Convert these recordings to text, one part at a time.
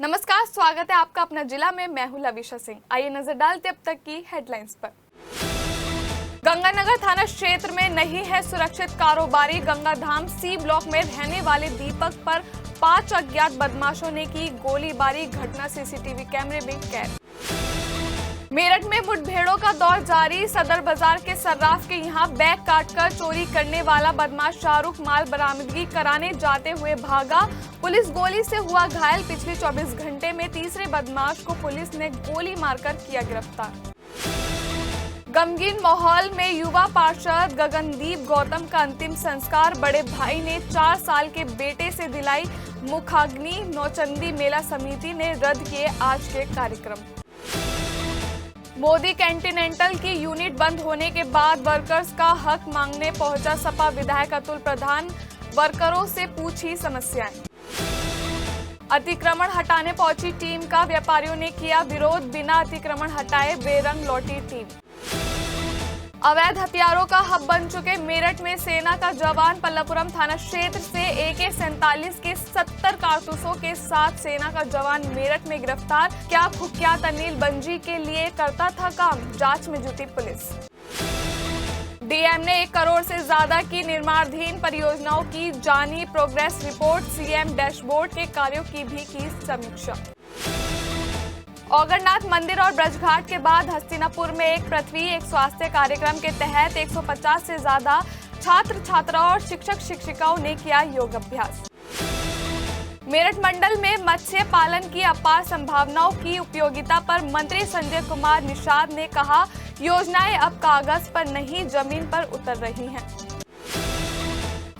नमस्कार, स्वागत है आपका अपना जिला में। मैं हूं लविशा सिंह। आइए नजर डालते अब तक की हेडलाइंस पर। गंगानगर थाना क्षेत्र में नहीं है सुरक्षित कारोबारी। गंगाधाम सी ब्लॉक में रहने वाले दीपक पर 5 अज्ञात बदमाशों ने की गोलीबारी। घटना सीसीटीवी कैमरे में कैद। मेरठ में मुठभेड़ों का दौर जारी। सदर बाजार के सर्राफ के यहां बैग काटकर चोरी करने वाला बदमाश शाहरुख माल बरामदगी कराने जाते हुए भागा। पुलिस गोली से हुआ घायल। पिछले 24 घंटे में तीसरे बदमाश को पुलिस ने गोली मारकर किया गिरफ्तार। गमगीन माहौल में युवा पार्षद गगनदीप गौतम का अंतिम संस्कार। बड़े भाई ने 4 साल के बेटे से दिलाई मुखाग्नि। नौचंदी मेला समिति ने रद्द किए आज के कार्यक्रम। मोदी कैंटिनेंटल की यूनिट बंद होने के बाद वर्कर्स का हक मांगने पहुंचा सपा विधायक अतुल प्रधान। वर्करों से पूछी समस्याएं। अतिक्रमण हटाने पहुंची टीम का व्यापारियों ने किया विरोध। बिना अतिक्रमण हटाए बेरंग लौटी टीम। अवैध हथियारों का हब बन चुके मेरठ में सेना का जवान। पल्लवपुरम थाना क्षेत्र से AK-47 के 70 कारतूसों के साथ सेना का जवान मेरठ में गिरफ्तार। क्या कुख्यात अनिल बंजी के लिए करता था काम? जांच में जुटी पुलिस। डीएम ने 1 करोड़ से ज्यादा की निर्माणाधीन परियोजनाओं की जानी प्रोग्रेस रिपोर्ट। सीएम डैशबोर्ड के कार्यों की भी की समीक्षा। औगरनाथ मंदिर और ब्रजघाट के बाद हस्तिनापुर में एक पृथ्वी एक स्वास्थ्य कार्यक्रम के तहत 150 से ज्यादा छात्र छात्राओं और शिक्षक शिक्षिकाओं ने किया योग अभ्यास। मेरठ मंडल में मत्स्य पालन की अपार संभावनाओं की उपयोगिता पर मंत्री संजय कुमार निषाद ने कहा, योजनाएं अब कागज पर नहीं जमीन पर उतर रही हैं।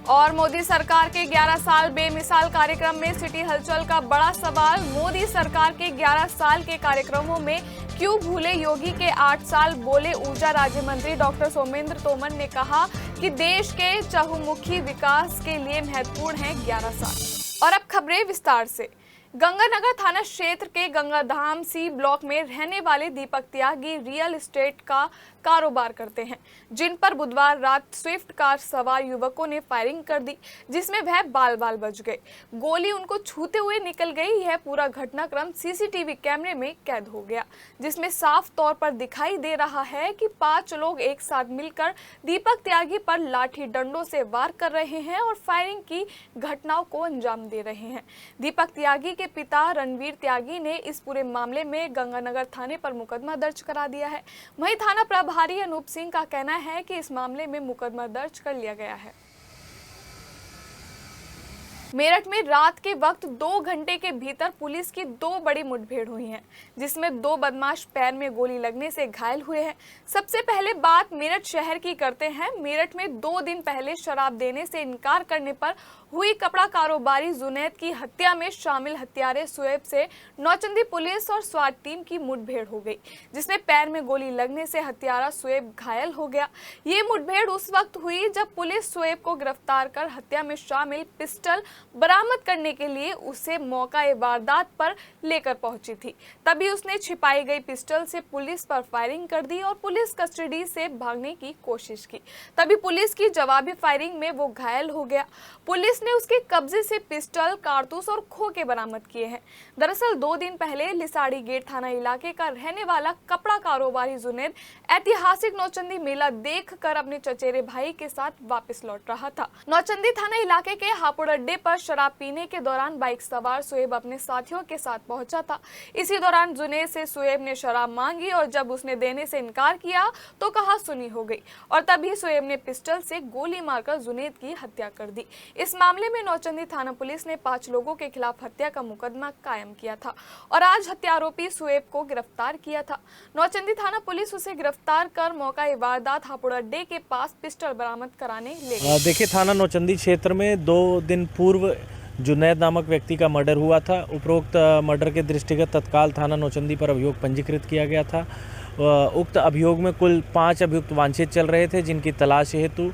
और मोदी सरकार के 11 साल बेमिसाल कार्यक्रम में सिटी हलचल का बड़ा सवाल। मोदी सरकार के 11 साल के कार्यक्रमों में क्यों भूले योगी के 8 साल? बोले ऊर्जा राज्य मंत्री डॉक्टर सोमेंद्र तोमर ने कहा कि देश के चहुमुखी विकास के लिए महत्वपूर्ण है 11 साल। और अब खबरें विस्तार से। गंगानगर थाना क्षेत्र के गंगाधाम सी ब्लॉक में रहने वाले दीपक त्यागी रियल एस्टेट का कारोबार करते हैं, जिन पर बुधवार रात स्विफ्ट कार सवार युवकों ने फायरिंग कर दी, जिसमें वह बाल बाल बच गए। गोली उनको छूते हुए निकल गई। यह पूरा घटनाक्रम सीसीटीवी कैमरे में कैद हो गया, जिसमें साफ तौर पर दिखाई दे रहा है कि 5 लोग एक साथ मिलकर दीपक त्यागी पर लाठी डंडों से वार कर रहे हैं और फायरिंग की घटनाओं को अंजाम दे रहे हैं। दीपक त्यागी के पिता रणवीर त्यागी ने इस पूरे मामले में गंगानगर थाने पर मुकदमा दर्ज करा दिया है। वहीं थाना प्रभारी अनूप सिंह का कहना है कि इस मामले में मुकदमा दर्ज कर लिया गया है। मेरठ में रात के वक्त 2 घंटे के भीतर पुलिस की 2 बड़ी मुठभेड़ हुई हैं, जिसमें 2 बदमाश पैर में गोली लगने से घायल हुए हैं। सबसे पहले बात मेरठ शहर की करते हैं। मेरठ में 2 दिन पहले शराब देने से इनकार करने पर हुई कपड़ा कारोबारी जुनैद की हत्या में शामिल हत्यारे सुएब से नौचंदी पुलिस और स्वाट टीम की मुठभेड़ हो गई, जिसमें पैर में गोली लगने से हत्यारा सुएब घायल हो गया। ये मुठभेड़ उस वक्त हुई जब पुलिस सुएब को गिरफ्तार कर हत्या में शामिल पिस्टल बरामद करने के लिए उसे मौका वारदात पर लेकर पहुंची थी। तभी उसने छिपाई गई पिस्टल से पुलिस पर फायरिंग कर दी और पुलिस कस्टडी से भागने की कोशिश की। तभी पुलिस की जवाबी फायरिंग में वो घायल हो गया। पुलिस ने उसके कब्जे से पिस्टल, कारतूस और खोखे बरामद किए हैं। दरअसल 2 दिन पहले लिसाड़ी गेट थाना इलाके का रहने वाला कपड़ा कारोबारी जुनैद ऐतिहासिक नौचंदी मेला देखकर अपने चचेरे भाई के साथ वापस लौट रहा था। नौचंदी थाना इलाके के हापुड़ अड्डे पर शराब पीने के दौरान बाइक सवार सुएब अपने साथियों के साथ पहुंचा था। इसी दौरान जुनैद से सुएब ने शराब मांगी और जब उसने देने से इनकार किया तो कहा सुनी हो गई और तभी सुएब ने पिस्टल से गोली मारकर जुनैद की हत्या कर दी। इस मामले में नौचंदी थाना पुलिस ने 5 लोगों के खिलाफ हत्या का मुकदमा कायम किया था और आज हत्यारोपी सुएब को गिरफ्तार किया था। नौचंदी थाना पुलिस उसे गिरफ्तार कर मौका वारदात हापुड़ अड्डे के पास पिस्टल बरामद कराने ले गई। देखिए, थाना नौचंदी क्षेत्र में 2 दिन पूर्व जुनैद नामक व्यक्ति का मर्डर हुआ था। उपरोक्त मर्डर के दृष्टिगत तत्काल थाना नौचंदी पर अभियोग पंजीकृत किया गया था। उक्त अभियोग में कुल 5 अभियुक्त वांछित चल रहे थे, जिनकी तलाश हेतु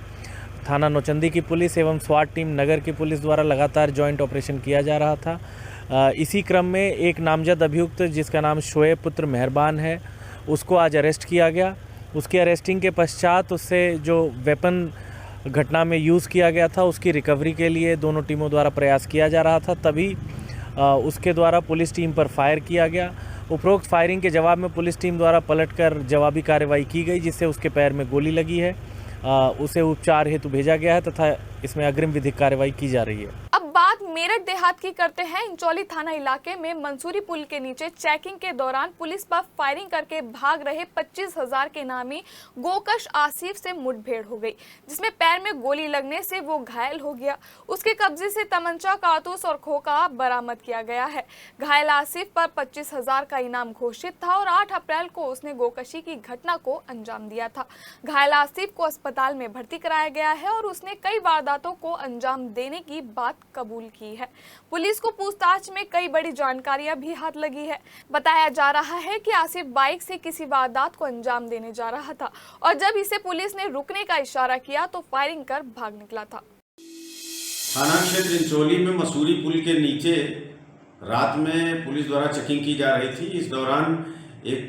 थाना नौचंदी की पुलिस एवं स्वाट टीम नगर की पुलिस द्वारा लगातार जॉइंट ऑपरेशन किया जा रहा था। इसी क्रम में एक नामजद अभियुक्त जिसका नाम शोएब पुत्र मेहरबान है, उसको आज अरेस्ट किया गया। उसकी अरेस्टिंग के पश्चात उससे जो वेपन घटना में यूज़ किया गया था उसकी रिकवरी के लिए दोनों टीमों द्वारा प्रयास किया जा रहा था। तभी उसके द्वारा पुलिस टीम पर फायर किया गया। उपरोक्त फायरिंग के जवाब में पुलिस टीम द्वारा पलटकर जवाबी कार्रवाई की गई, जिससे उसके पैर में गोली लगी है। उसे उपचार हेतु भेजा गया है तथा इसमें अग्रिम विधिक कार्रवाई की जा रही है। अब बात मेरठ देहात की करते हैं। इंचौली थाना इलाके में मंसूरी पुल के नीचे चेकिंग के दौरान पुलिस पर फायरिंग करके भाग रहे 25,000 के नामी गोकश आसिफ से मुठभेड़ हो गई, जिसमें पैर में गोली लगने से वो घायल हो गया। उसके कब्जे से तमंचा, कारतूस और खोखा बरामद किया गया है। घायल आसिफ पर 25,000 का इनाम घोषित था और 8 अप्रैल को उसने गोकशी की घटना को अंजाम दिया था। घायल आसिफ को अस्पताल में भर्ती कराया गया है और उसने कई वारदातों को अंजाम देने की बात कबूल की है। पुलिस को पूछताछ में कई बड़ी जानकारियां भी हाथ लगी है। बताया जा रहा है कि आसिफ बाइक से किसी वारदात को अंजाम देने जा रहा था और जब इसे पुलिस ने रुकने का इशारा किया तो फायरिंग कर भाग निकला था। थाना क्षेत्र इंचौली में मसूरी पुल के नीचे रात में पुलिस द्वारा चेकिंग की जा रही थी। इस दौरान एक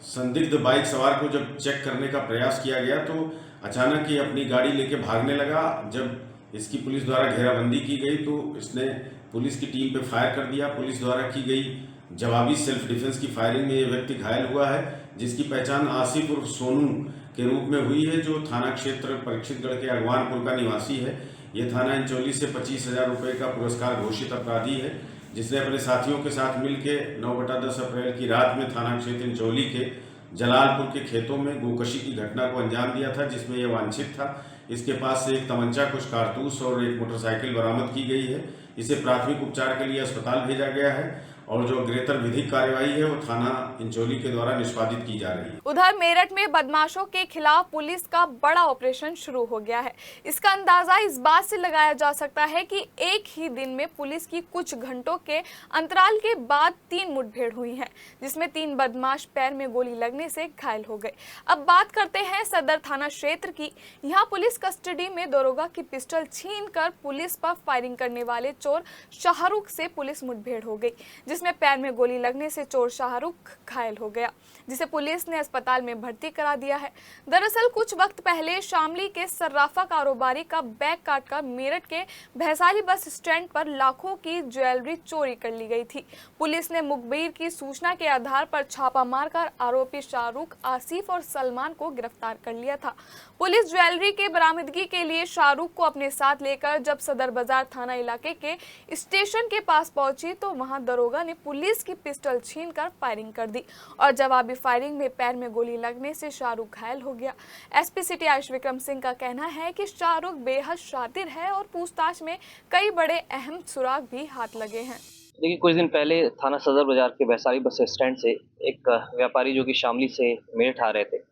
संदिग्ध बाइक सवार को जब चेक करने का प्रयास किया गया तो अचानक ही अपनी गाड़ी लेके भागने लगा। जब इसकी पुलिस द्वारा घेराबंदी की गई तो इसने पुलिस की टीम पे फायर कर दिया। पुलिस द्वारा की गई जवाबी सेल्फ डिफेंस की फायरिंग में ये व्यक्ति घायल हुआ है, जिसकी पहचान आसिफ उर्फ सोनू के रूप में हुई है, जो थाना क्षेत्र परीक्षितगढ़ के अगवानपुर का निवासी है। ये थाना इंचौली से 25,000 रुपये का पुरस्कार घोषित अपराधी है, जिसने अपने साथियों के साथ मिलकर 9/10 अप्रैल की रात में थाना क्षेत्र इंचौली के जलालपुर के खेतों में गोकशी की घटना को अंजाम दिया था, जिसमें यह वांछित था। इसके पास से एक तमंचा, कुछ कारतूस और एक मोटरसाइकिल बरामद की गई है। इसे प्राथमिक उपचार के लिए अस्पताल भेजा गया है और जो अग्रेतर विधिक कार्यवाही है वो थाना इंचौली के द्वारा निष्पादित की जा रही है। उधर मेरठ में बदमाशों के खिलाफ पुलिस का बड़ा ऑपरेशन शुरू हो गया है। इसका अंदाजा इस बात से लगाया जा सकता है कि एक ही दिन में पुलिस की कुछ घंटों के अंतराल के बाद 3 मुठभेड़ हुई हैं, जिसमें 3 बदमाश पैर में गोली लगने से घायल हो गए। अब बात करते हैं सदर थाना क्षेत्र की। यहाँ पुलिस कस्टडी में दरोगा की पिस्टल छीनकर पुलिस पर फायरिंग करने वाले चोर शाहरुख से पुलिस मुठभेड़ हो गई, जिसमें पैर में गोली लगने से चोर शाहरुख घायल हो गया, जिसे पुलिस ने अस्पताल में भर्ती करा दिया है। दरअसल कुछ वक्त पहले शामली के सर्राफा कारोबारी का बैग काटकर मेरठ के भैसाली बस स्टैंड पर लाखों की ज्वेलरी चोरी कर ली गई थी। पुलिस ने मुखबिर की सूचना के आधार पर छापा मारकर आरोपी शाहरुख, आसिफ और सलमान को गिरफ्तार कर लिया था। पुलिस ज्वेलरी के बरामदगी के लिए शाहरुख को अपने साथ लेकर जब सदर बाजार थाना इलाके के स्टेशन के पास पहुंची तो वहां दरोगा ने पुलिस की पिस्टल छीनकर फायरिंग कर दी और जवाबी फायरिंग में पैर में गोली लगने से शाहरुख घायल हो गया। एसपी सिटी आयुष विक्रम सिंह का कहना है कि शाहरुख बेहद शातिर है और पूछताछ में कई बड़े अहम सुराग भी हाथ लगे हैं। देखिए, कुछ दिन पहले थाना सदर बाजार के वैशाली बस स्टैंड से एक व्यापारी जो कि शामली से मेरठ आ रहे थे,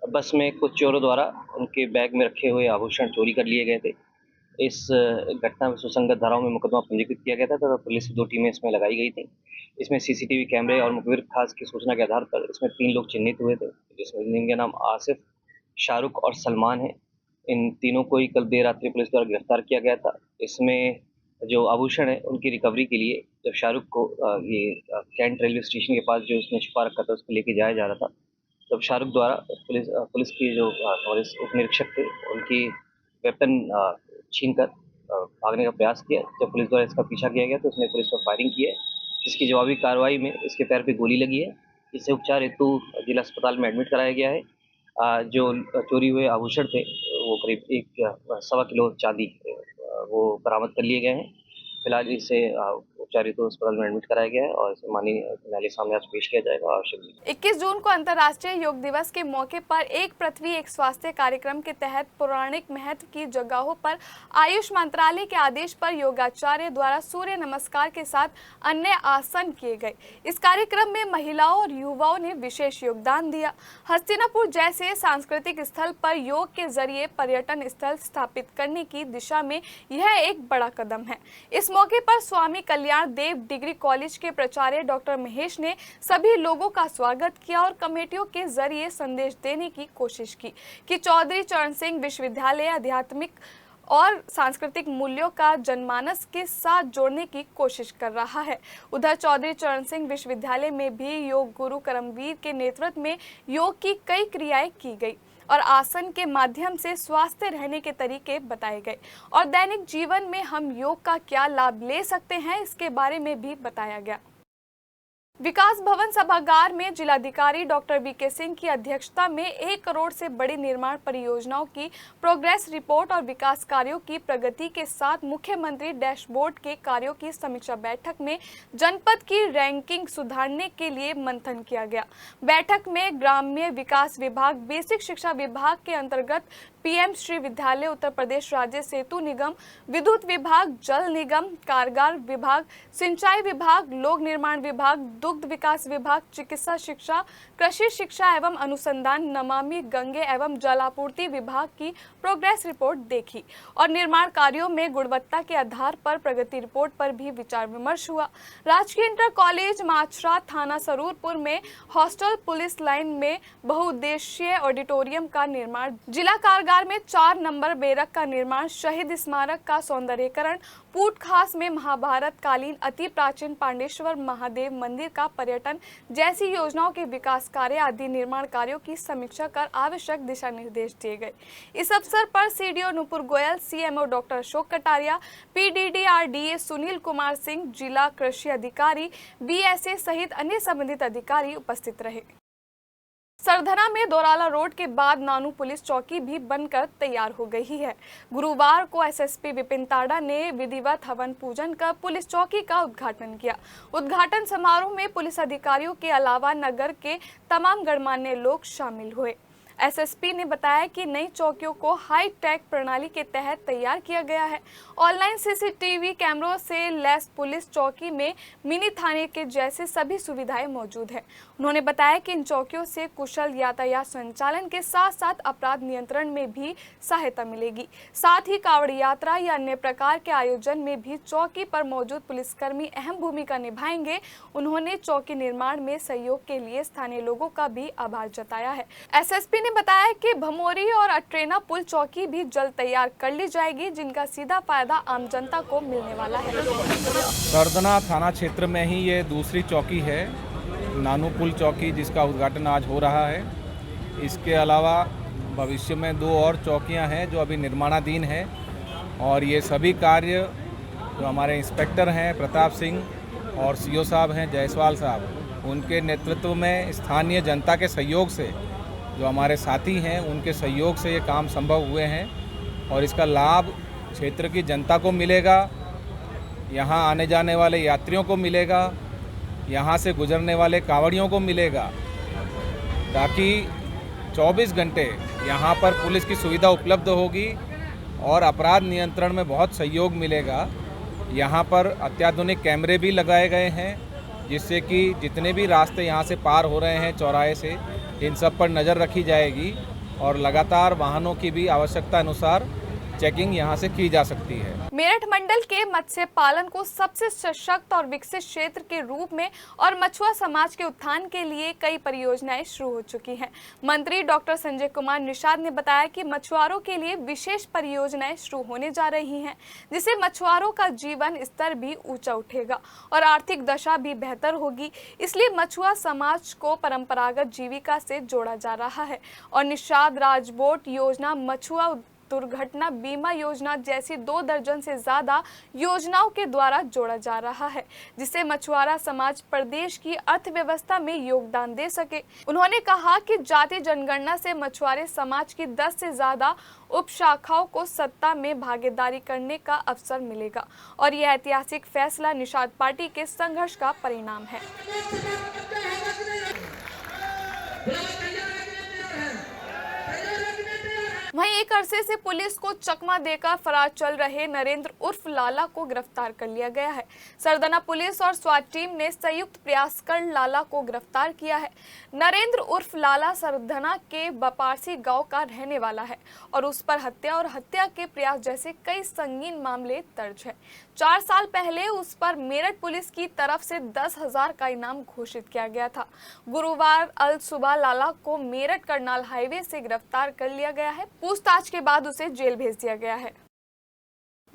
बस में कुछ चोरों द्वारा उनके बैग में रखे हुए आभूषण चोरी कर लिए गए थे। इस घटना में सुसंगत धाराओं में मुकदमा पंजीकृत किया गया था तथा पुलिस की 2 टीमें इसमें लगाई गई थी। इसमें सीसीटीवी कैमरे और मुखबिर खास की सूचना के आधार पर इसमें 3 लोग चिन्हित हुए थे, जिसमें जिनके नाम आसिफ, शाहरुख और सलमान है। इन तीनों को ही कल देर रात्रि पुलिस द्वारा गिरफ्तार किया गया था। इसमें जो आभूषण है उनकी रिकवरी के लिए जब शाहरुख को ये कैंट रेलवे स्टेशन के पास जो उसने छिपा रखा था उसको लेके जाया जा रहा था, तब शाहरुख द्वारा पुलिस की जो उप निरीक्षक थे उनकी वेपन छीनकर भागने का प्रयास किया। जब पुलिस द्वारा इसका पीछा किया गया तो उसने पुलिस पर फायरिंग की है, जिसकी जवाबी कार्रवाई में इसके पैर पे गोली लगी है। इसे उपचार हेतु जिला अस्पताल में एडमिट कराया गया है। जो चोरी हुए आभूषण थे वो करीब 1.25 किलो चांदी वो बरामद कर लिए गए हैं। फिलहाल इसे उपचार हेतु अस्पताल में एडमिट कराया गया है और इसे माननीय न्यायालय सामने आज पेश किया जाएगा। आवश्यक 21 जून को अंतर्राष्ट्रीय योग दिवस के मौके पर एक पृथ्वी एक स्वास्थ्य कार्यक्रम के तहत पौराणिक महत्व की जगहों पर आयुष मंत्रालय के आदेश पर योगाचार्य द्वारा सूर्य नमस्कार के साथ अन्य आसन किए गए। इस कार्यक्रम में महिलाओं और युवाओं ने विशेष योगदान दिया। हस्तिनापुर जैसे सांस्कृतिक स्थल पर योग के जरिए पर्यटन स्थल स्थापित करने की दिशा में यह एक बड़ा कदम है। इस मौके पर स्वामी कल्याण देव डिग्री कॉलेज के प्राचार्य डॉक्टर महेश ने सभी लोगों का स्वागत किया और कमेटियों के जरिए संदेश देने की कोशिश की कि चौधरी चरण सिंह विश्वविद्यालय आध्यात्मिक और सांस्कृतिक मूल्यों का जनमानस के साथ जोड़ने की कोशिश कर रहा है। उधर चौधरी चरण सिंह विश्वविद्यालय में भी योग गुरु करमवीर के नेतृत्व में योग की कई क्रियाएं की गई। और आसन के माध्यम से स्वस्थ रहने के तरीके बताए गए और दैनिक जीवन में हम योग का क्या लाभ ले सकते हैं इसके बारे में भी बताया गया। विकास भवन सभागार में जिलाधिकारी डॉक्टर वीके सिंह की अध्यक्षता में 1 करोड़ से बड़ी निर्माण परियोजनाओं की प्रोग्रेस रिपोर्ट और विकास कार्यों की प्रगति के साथ मुख्यमंत्री डैशबोर्ड के कार्यों की समीक्षा बैठक में जनपद की रैंकिंग सुधारने के लिए मंथन किया गया। बैठक में ग्राम्य विकास विभाग, बेसिक शिक्षा विभाग के अंतर्गत पीएम श्री विद्यालय, उत्तर प्रदेश राज्य सेतु निगम, विद्युत विभाग, जल निगम, कारागार विभाग, सिंचाई विभाग, लोक निर्माण विभाग, दुग्ध विकास विभाग, चिकित्सा शिक्षा, कृषि शिक्षा एवं अनुसंधान, नमामि गंगे एवं जलापूर्ति विभाग की प्रोग्रेस रिपोर्ट देखी और निर्माण कार्यों में गुणवत्ता के आधार पर प्रगति रिपोर्ट पर भी विचार विमर्श हुआ। राजकीय इंटर कॉलेज माचरा, थाना सरूरपुर में हॉस्टल, पुलिस लाइन में बहुउद्देशीय ऑडिटोरियम का निर्माण, जिला कारागार में 4 नंबर बैरक का निर्माण, शहीद स्मारक का सौंदर्यीकरण, पूट खास में महाभारत कालीन अति प्राचीन पांडेश्वर महादेव मंदिर का पर्यटन जैसी योजनाओं के विकास कार्य आदि निर्माण कार्यों की समीक्षा कर आवश्यक दिशा निर्देश दिए गए। इस अवसर पर CDO Nupur Goyal, CMO doctor Ashok Kataria, PDDRDA Sunil Kumar Singh, जिला कृषि अधिकारी बीएसए सहित अन्य संबंधित अधिकारी उपस्थित रहे। सरधना में दोराला रोड के बाद नानू पुलिस चौकी भी बनकर तैयार हो गई है। गुरुवार को एसएसपी विपिन ताड़ा ने विधिवत हवन पूजन कर पुलिस चौकी का उद्घाटन किया। उद्घाटन समारोह में पुलिस अधिकारियों के अलावा नगर के तमाम गणमान्य लोग शामिल हुए। एसएसपी ने बताया कि नई चौकियों को हाई टेक प्रणाली के तहत तैयार किया गया है। ऑनलाइन सीसीटीवी कैमरों से लैस पुलिस चौकी में मिनी थाने के जैसे सभी सुविधाएं मौजूद हैं। उन्होंने बताया कि इन चौकियों से कुशल यातायात संचालन के साथ साथ अपराध नियंत्रण में भी सहायता मिलेगी। साथ ही कांवड़ यात्रा या अन्य प्रकार के आयोजन में भी चौकी पर मौजूद पुलिसकर्मी अहम भूमिका निभाएंगे। उन्होंने चौकी निर्माण में सहयोग के लिए स्थानीय लोगों का भी आभार जताया है। एसएसपी ने बताया कि भमोरी और अट्रेना पुल चौकी भी जल्द तैयार कर ली जाएगी, जिनका सीधा फायदा आम जनता को मिलने वाला है। सरधना थाना क्षेत्र में ही ये दूसरी चौकी है, नानू पुल चौकी, जिसका उद्घाटन आज हो रहा है। इसके अलावा भविष्य में 2 और चौकियां हैं जो अभी निर्माणाधीन है और ये सभी कार्य जो हमारे इंस्पेक्टर हैं प्रताप सिंह और सीओ साहब हैं जायसवाल साहब, उनके नेतृत्व में स्थानीय जनता के सहयोग से, जो हमारे साथी हैं उनके सहयोग से ये काम संभव हुए हैं और इसका लाभ क्षेत्र की जनता को मिलेगा, यहाँ आने जाने वाले यात्रियों को मिलेगा, यहाँ से गुजरने वाले कांवड़ियों को मिलेगा, ताकि 24 घंटे यहाँ पर पुलिस की सुविधा उपलब्ध होगी और अपराध नियंत्रण में बहुत सहयोग मिलेगा। यहाँ पर अत्याधुनिक कैमरे भी लगाए गए हैं, जिससे कि जितने भी रास्ते यहाँ से पार हो रहे हैं चौराहे से, इन सब पर नज़र रखी जाएगी और लगातार वाहनों की भी आवश्यकता अनुसार चेकिंग यहां से की जा सकती है। मेरठ मंडल के मत्स्य पालन को सबसे सशक्त और विकसित क्षेत्र के रूप में और मछुआ समाज के उत्थान के लिए कई परियोजनाएं शुरू हो चुकी हैं। मंत्री डॉक्टर संजय कुमार निषाद ने बताया कि मछुआरों के लिए विशेष परियोजनाएं शुरू होने जा रही हैं, जिससे मछुआरों का जीवन स्तर भी ऊंचा उठेगा और आर्थिक दशा भी बेहतर होगी। इसलिए मछुआ समाज को परंपरागत जीविका से जोड़ा जा रहा है और निषाद राजबोट योजना, मछुआ दुर्घटना बीमा योजना जैसी 2 दर्जन से ज्यादा योजनाओं के द्वारा जोड़ा जा रहा है, जिससे मछुआरा समाज प्रदेश की अर्थव्यवस्था में योगदान दे सके। उन्होंने कहा कि जाति जनगणना से मछुआरे समाज की 10 से ज्यादा उपशाखाओं को सत्ता में भागीदारी करने का अवसर मिलेगा और यह ऐतिहासिक फैसला निषाद पार्टी के संघर्ष का परिणाम है। वहीं एक अरसे से पुलिस को चकमा देकर फरार चल रहे नरेंद्र उर्फ लाला को गिरफ्तार कर लिया गया है। सरधना पुलिस और स्वाट टीम ने संयुक्त प्रयास कर लाला को गिरफ्तार किया है। नरेंद्र उर्फ लाला सरधना के बपारसी गांव का रहने वाला है और उस पर हत्या और हत्या के प्रयास जैसे कई संगीन मामले दर्ज हैं। 4 साल पहले उस पर मेरठ पुलिस की तरफ से 10,000 का इनाम घोषित किया गया था। गुरुवार अल सुबह लाला को मेरठ करनाल हाईवे से गिरफ्तार कर लिया गया है। पूछताछ के बाद उसे जेल भेज दिया गया है।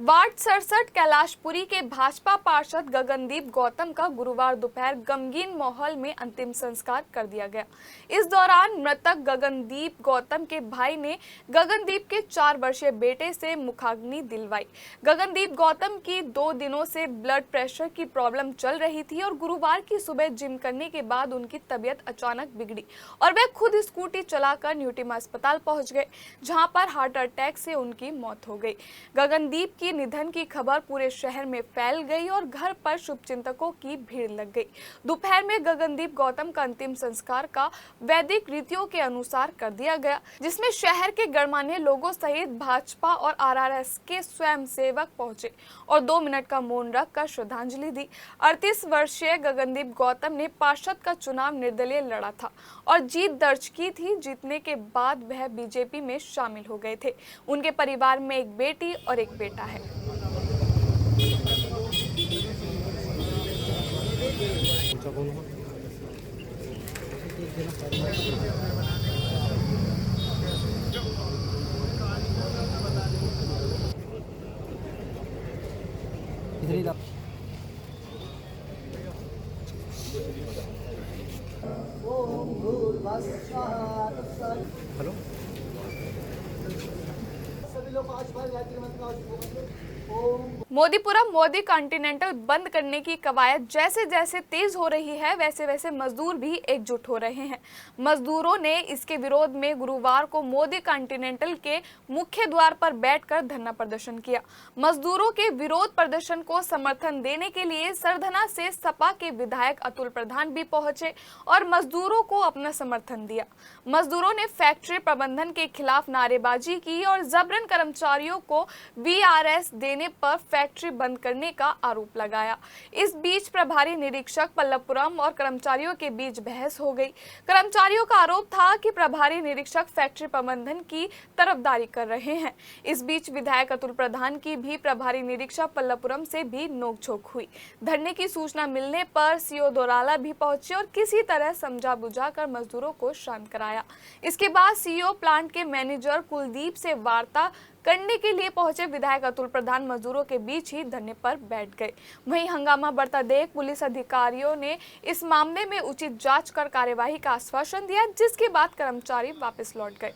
वार्ड 67 कैलाशपुरी के भाजपा पार्षद गगनदीप गौतम का गुरुवार दोपहर गमगीन माहौल में अंतिम संस्कार कर दिया गया। इस दौरान मृतक गगनदीप गौतम के भाई ने गगनदीप के 4 वर्षीय बेटे से मुखाग्नि दिलवाई। गगनदीप गौतम की 2 दिनों से ब्लड प्रेशर की प्रॉब्लम चल रही थी और गुरुवार की सुबह जिम करने के बाद उनकी तबीयत अचानक बिगड़ी और वे खुद स्कूटी चलाकर न्यूटीमा अस्पताल पहुंच गए, जहां पर हार्ट अटैक से उनकी मौत हो गई। गगनदीप की निधन की खबर पूरे शहर में फैल गई और घर पर शुभचिंतकों की भीड़ लग गई। दोपहर में गगनदीप गौतम का अंतिम संस्कार का वैदिक रीतियों के अनुसार कर दिया गया, जिसमें शहर के गणमान्य लोगों सहित भाजपा और आरआरएस के स्वयंसेवक पहुंचे और 2 मिनट का मौन रखकर श्रद्धांजलि दी। 38 वर्षीय गगनदीप गौतम ने पार्षद का चुनाव निर्दलीय लड़ा था और जीत दर्ज की थी। जीतने के बाद वह बीजेपी में शामिल हो गए थे। उनके परिवार में एक बेटी और एक बेटा है। हेलो। मोदीपुरम मोदी कॉन्टिनेंटल बंद करने की कवायद जैसे जैसे तेज हो रही है, वैसे वैसे मजदूर भी एकजुट हो रहे हैं। मजदूरों ने इसके विरोध में गुरुवार को मोदी कॉन्टिनेंटल के मुख्य द्वार पर बैठकर धरना प्रदर्शन किया। मजदूरों के विरोध प्रदर्शन को समर्थन देने के लिए सरधना से सपा के विधायक अतुल प्रधान भी पहुंचे और मजदूरों को अपना समर्थन दिया। मजदूरों ने फैक्ट्री प्रबंधन के खिलाफ नारेबाजी की और जबरन कर्मचारियों को वीआरएस देने पर फैक्ट्री बंद करने का आरोप लगाया। इस बीच प्रभारी निरीक्षक पल्लवपुरम और कर्मचारियों के बीच बहस हो गई। कर्मचारियों का आरोप था कि प्रभारी निरीक्षक फैक्ट्री प्रबंधन की तरफदारी कर रहे हैं। इस बीच विधायक अतुल प्रधान की भी प्रभारी निरीक्षक पल्लवपुरम से भी नोकझोंक हुई। धरने की सूचना मिलने पर सीओ दोराला भी पहुंचे और किसी तरह समझा बुझाकर मजदूरों को शांत कराया। इसके बाद सीओ प्लांट के मैनेजर कुलदीप से वार्ता करने के लिए पहुंचे विधायक अतुल प्रधान मजदूरों के बीच ही धरने पर बैठ गए। वहीं हंगामा बढ़ता देख पुलिस अधिकारियों ने इस मामले में उचित जांच कर कार्यवाही का आश्वासन दिया, जिसके बाद कर्मचारी वापस लौट गए।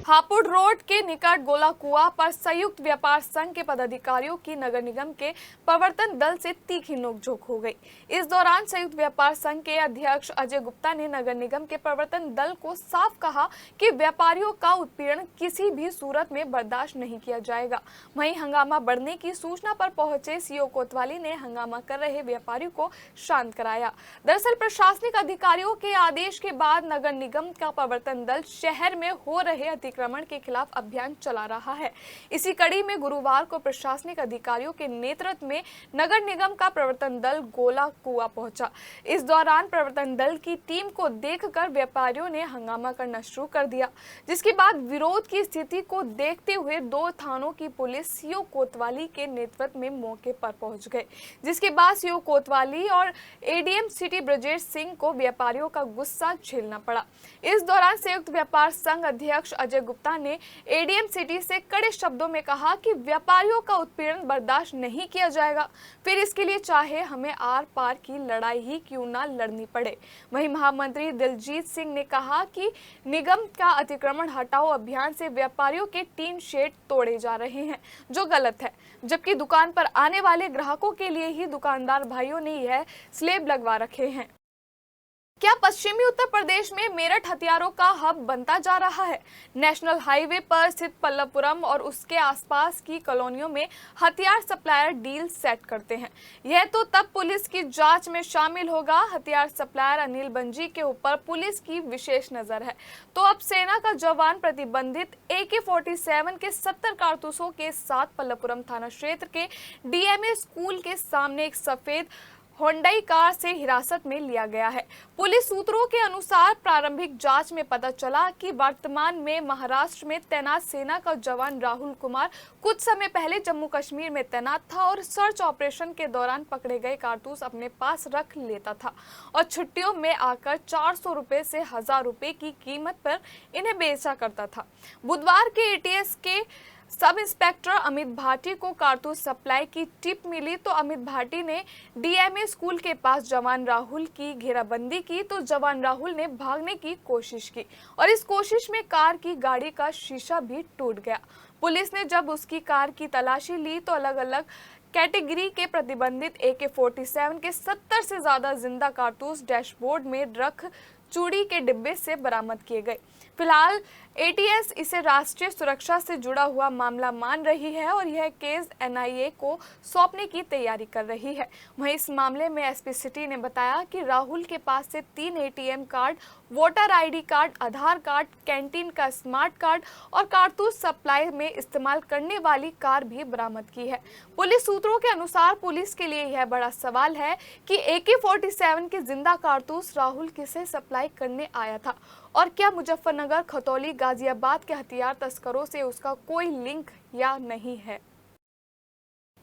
हापुड़ रोड के निकट गोला कुआं पर संयुक्त व्यापार संघ के पदाधिकारियों की नगर निगम के प्रवर्तन दल से तीखी नोकझोंक हो गई। इस दौरान संयुक्त व्यापार संघ के अध्यक्ष अजय गुप्ता ने नगर निगम के प्रवर्तन दल को साफ कहा कि व्यापारियों का उत्पीड़न किसी भी सूरत में बर्दाश्त नहीं किया जाएगा। वहीं हंगामा बढ़ने की सूचना पर पहुंचे सीओ कोतवाली ने हंगामा कर रहे व्यापारियों को शांत कराया। दरअसल प्रशासनिक अधिकारियों के आदेश के बाद नगर निगम का प्रवर्तन दल शहर में हो रहे अतिक्रमण के खिलाफ अभियान चला रहा है। इसी कड़ी में गुरुवार को प्रशासनिक अधिकारियों के नेतृत्व में नगर निगम का प्रवर्तन दल गोला कुआं पहुंचा। इस दौरान प्रवर्तन दल की टीम को देखकर व्यापारियों ने हंगामा करना शुरू कर दिया, जिसके बाद विरोध की स्थिति को देखते हुए 2 थानों की पुलिस सीओ कोतवाली के नेतृत्व में मौके पर पहुंच गए, जिसके बाद सीओ कोतवाली और एडीएम सिटी ब्रजेश सिंह को व्यापारियों का गुस्सा झेलना पड़ा। इस दौरान संयुक्त व्यापार संघ अध्यक्ष अजय गुप्ता ने एडीएम सिटी से कड़े शब्दों में कहा कि व्यापारियों का उत्पीड़न बर्दाश्त नहीं किया जाएगा, फिर इसके लिए चाहे हमें आर पार की लड़ाई ही क्यों ना लड़नी पड़े। वहीं महामंत्री दिलजीत सिंह ने कहा कि निगम का अतिक्रमण हटाओ अभियान से व्यापारियों के टीन शेड तोड़े जा रहे हैं, जो गलत है, जबकि दुकान पर आने वाले ग्राहकों के लिए ही दुकानदार भाइयों ने यह स्लैब लगवा रखे हैं। क्या पश्चिमी उत्तर प्रदेश में मेरठ हथियारों का हब बनता जा रहा है? नेशनल हाईवे पर स्थित पल्लवपुरम और उसके आसपास की कॉलोनियों में हथियार सप्लायर डील सेट करते हैं। यह तो तब पुलिस की जांच में शामिल होगा। हथियार सप्लायर अनिल बंजी के ऊपर पुलिस की विशेष नजर है। तो अब सेना का जवान प्रतिबंधित AK-47 के 70 कारतूसों के साथ पल्लवपुरम थाना क्षेत्र के DMA स्कूल के सामने एक सफेद होंडई कार से हिरासत में लिया गया है। पुलिस सूत्रों के अनुसार प्रारंभिक जांच में पता चला कि वर्तमान में महाराष्ट्र में तैनात सेना का जवान राहुल कुमार कुछ समय पहले जम्मू कश्मीर में तैनात था और सर्च ऑपरेशन के दौरान पकड़े गए कारतूस अपने पास रख लेता था और छुट्टियों में आकर 400 रुपए से 1000 रुपए की कीमत पर इन्हें बेचा करता था। बुधवार के एटीएस के सब इंस्पेक्टर अमित भाटी को कारतूस सप्लाई की टिप मिली तो अमित भाटी ने डीएमए स्कूल के पास जवान राहुल की घेराबंदी की तो जवान राहुल ने भागने की कोशिश की और इस कोशिश में कार की गाड़ी का शीशा भी टूट गया। पुलिस ने जब उसकी कार की तलाशी ली तो अलग अलग कैटेगरी के प्रतिबंधित AK-47 के 70 से ज्यादा जिंदा कारतूस डैशबोर्ड में रख चूड़ी के डिब्बे से बरामद किए गए। फिलहाल एटीएस इसे राष्ट्रीय सुरक्षा से जुड़ा हुआ मामला मान रही है और यह केस NIA को सौंपने की तैयारी कर रही है। वहीं इस मामले में एसपी सिटी ने बताया कि राहुल के पास से 3 ATM card, voter ID card, Aadhaar card, canteen का स्मार्ट कार्ड और कारतूस सप्लाई में इस्तेमाल करने वाली कार भी बरामद की है। पुलिस सूत्रों के अनुसार पुलिस के लिए यह बड़ा सवाल है कि AK-47 के जिंदा कारतूस राहुल किसे सप्लाई करने आया था और क्या मुजफ्फरनगर, खतौली, गाजियाबाद के हथियार तस्करों से उसका कोई लिंक या नहीं है।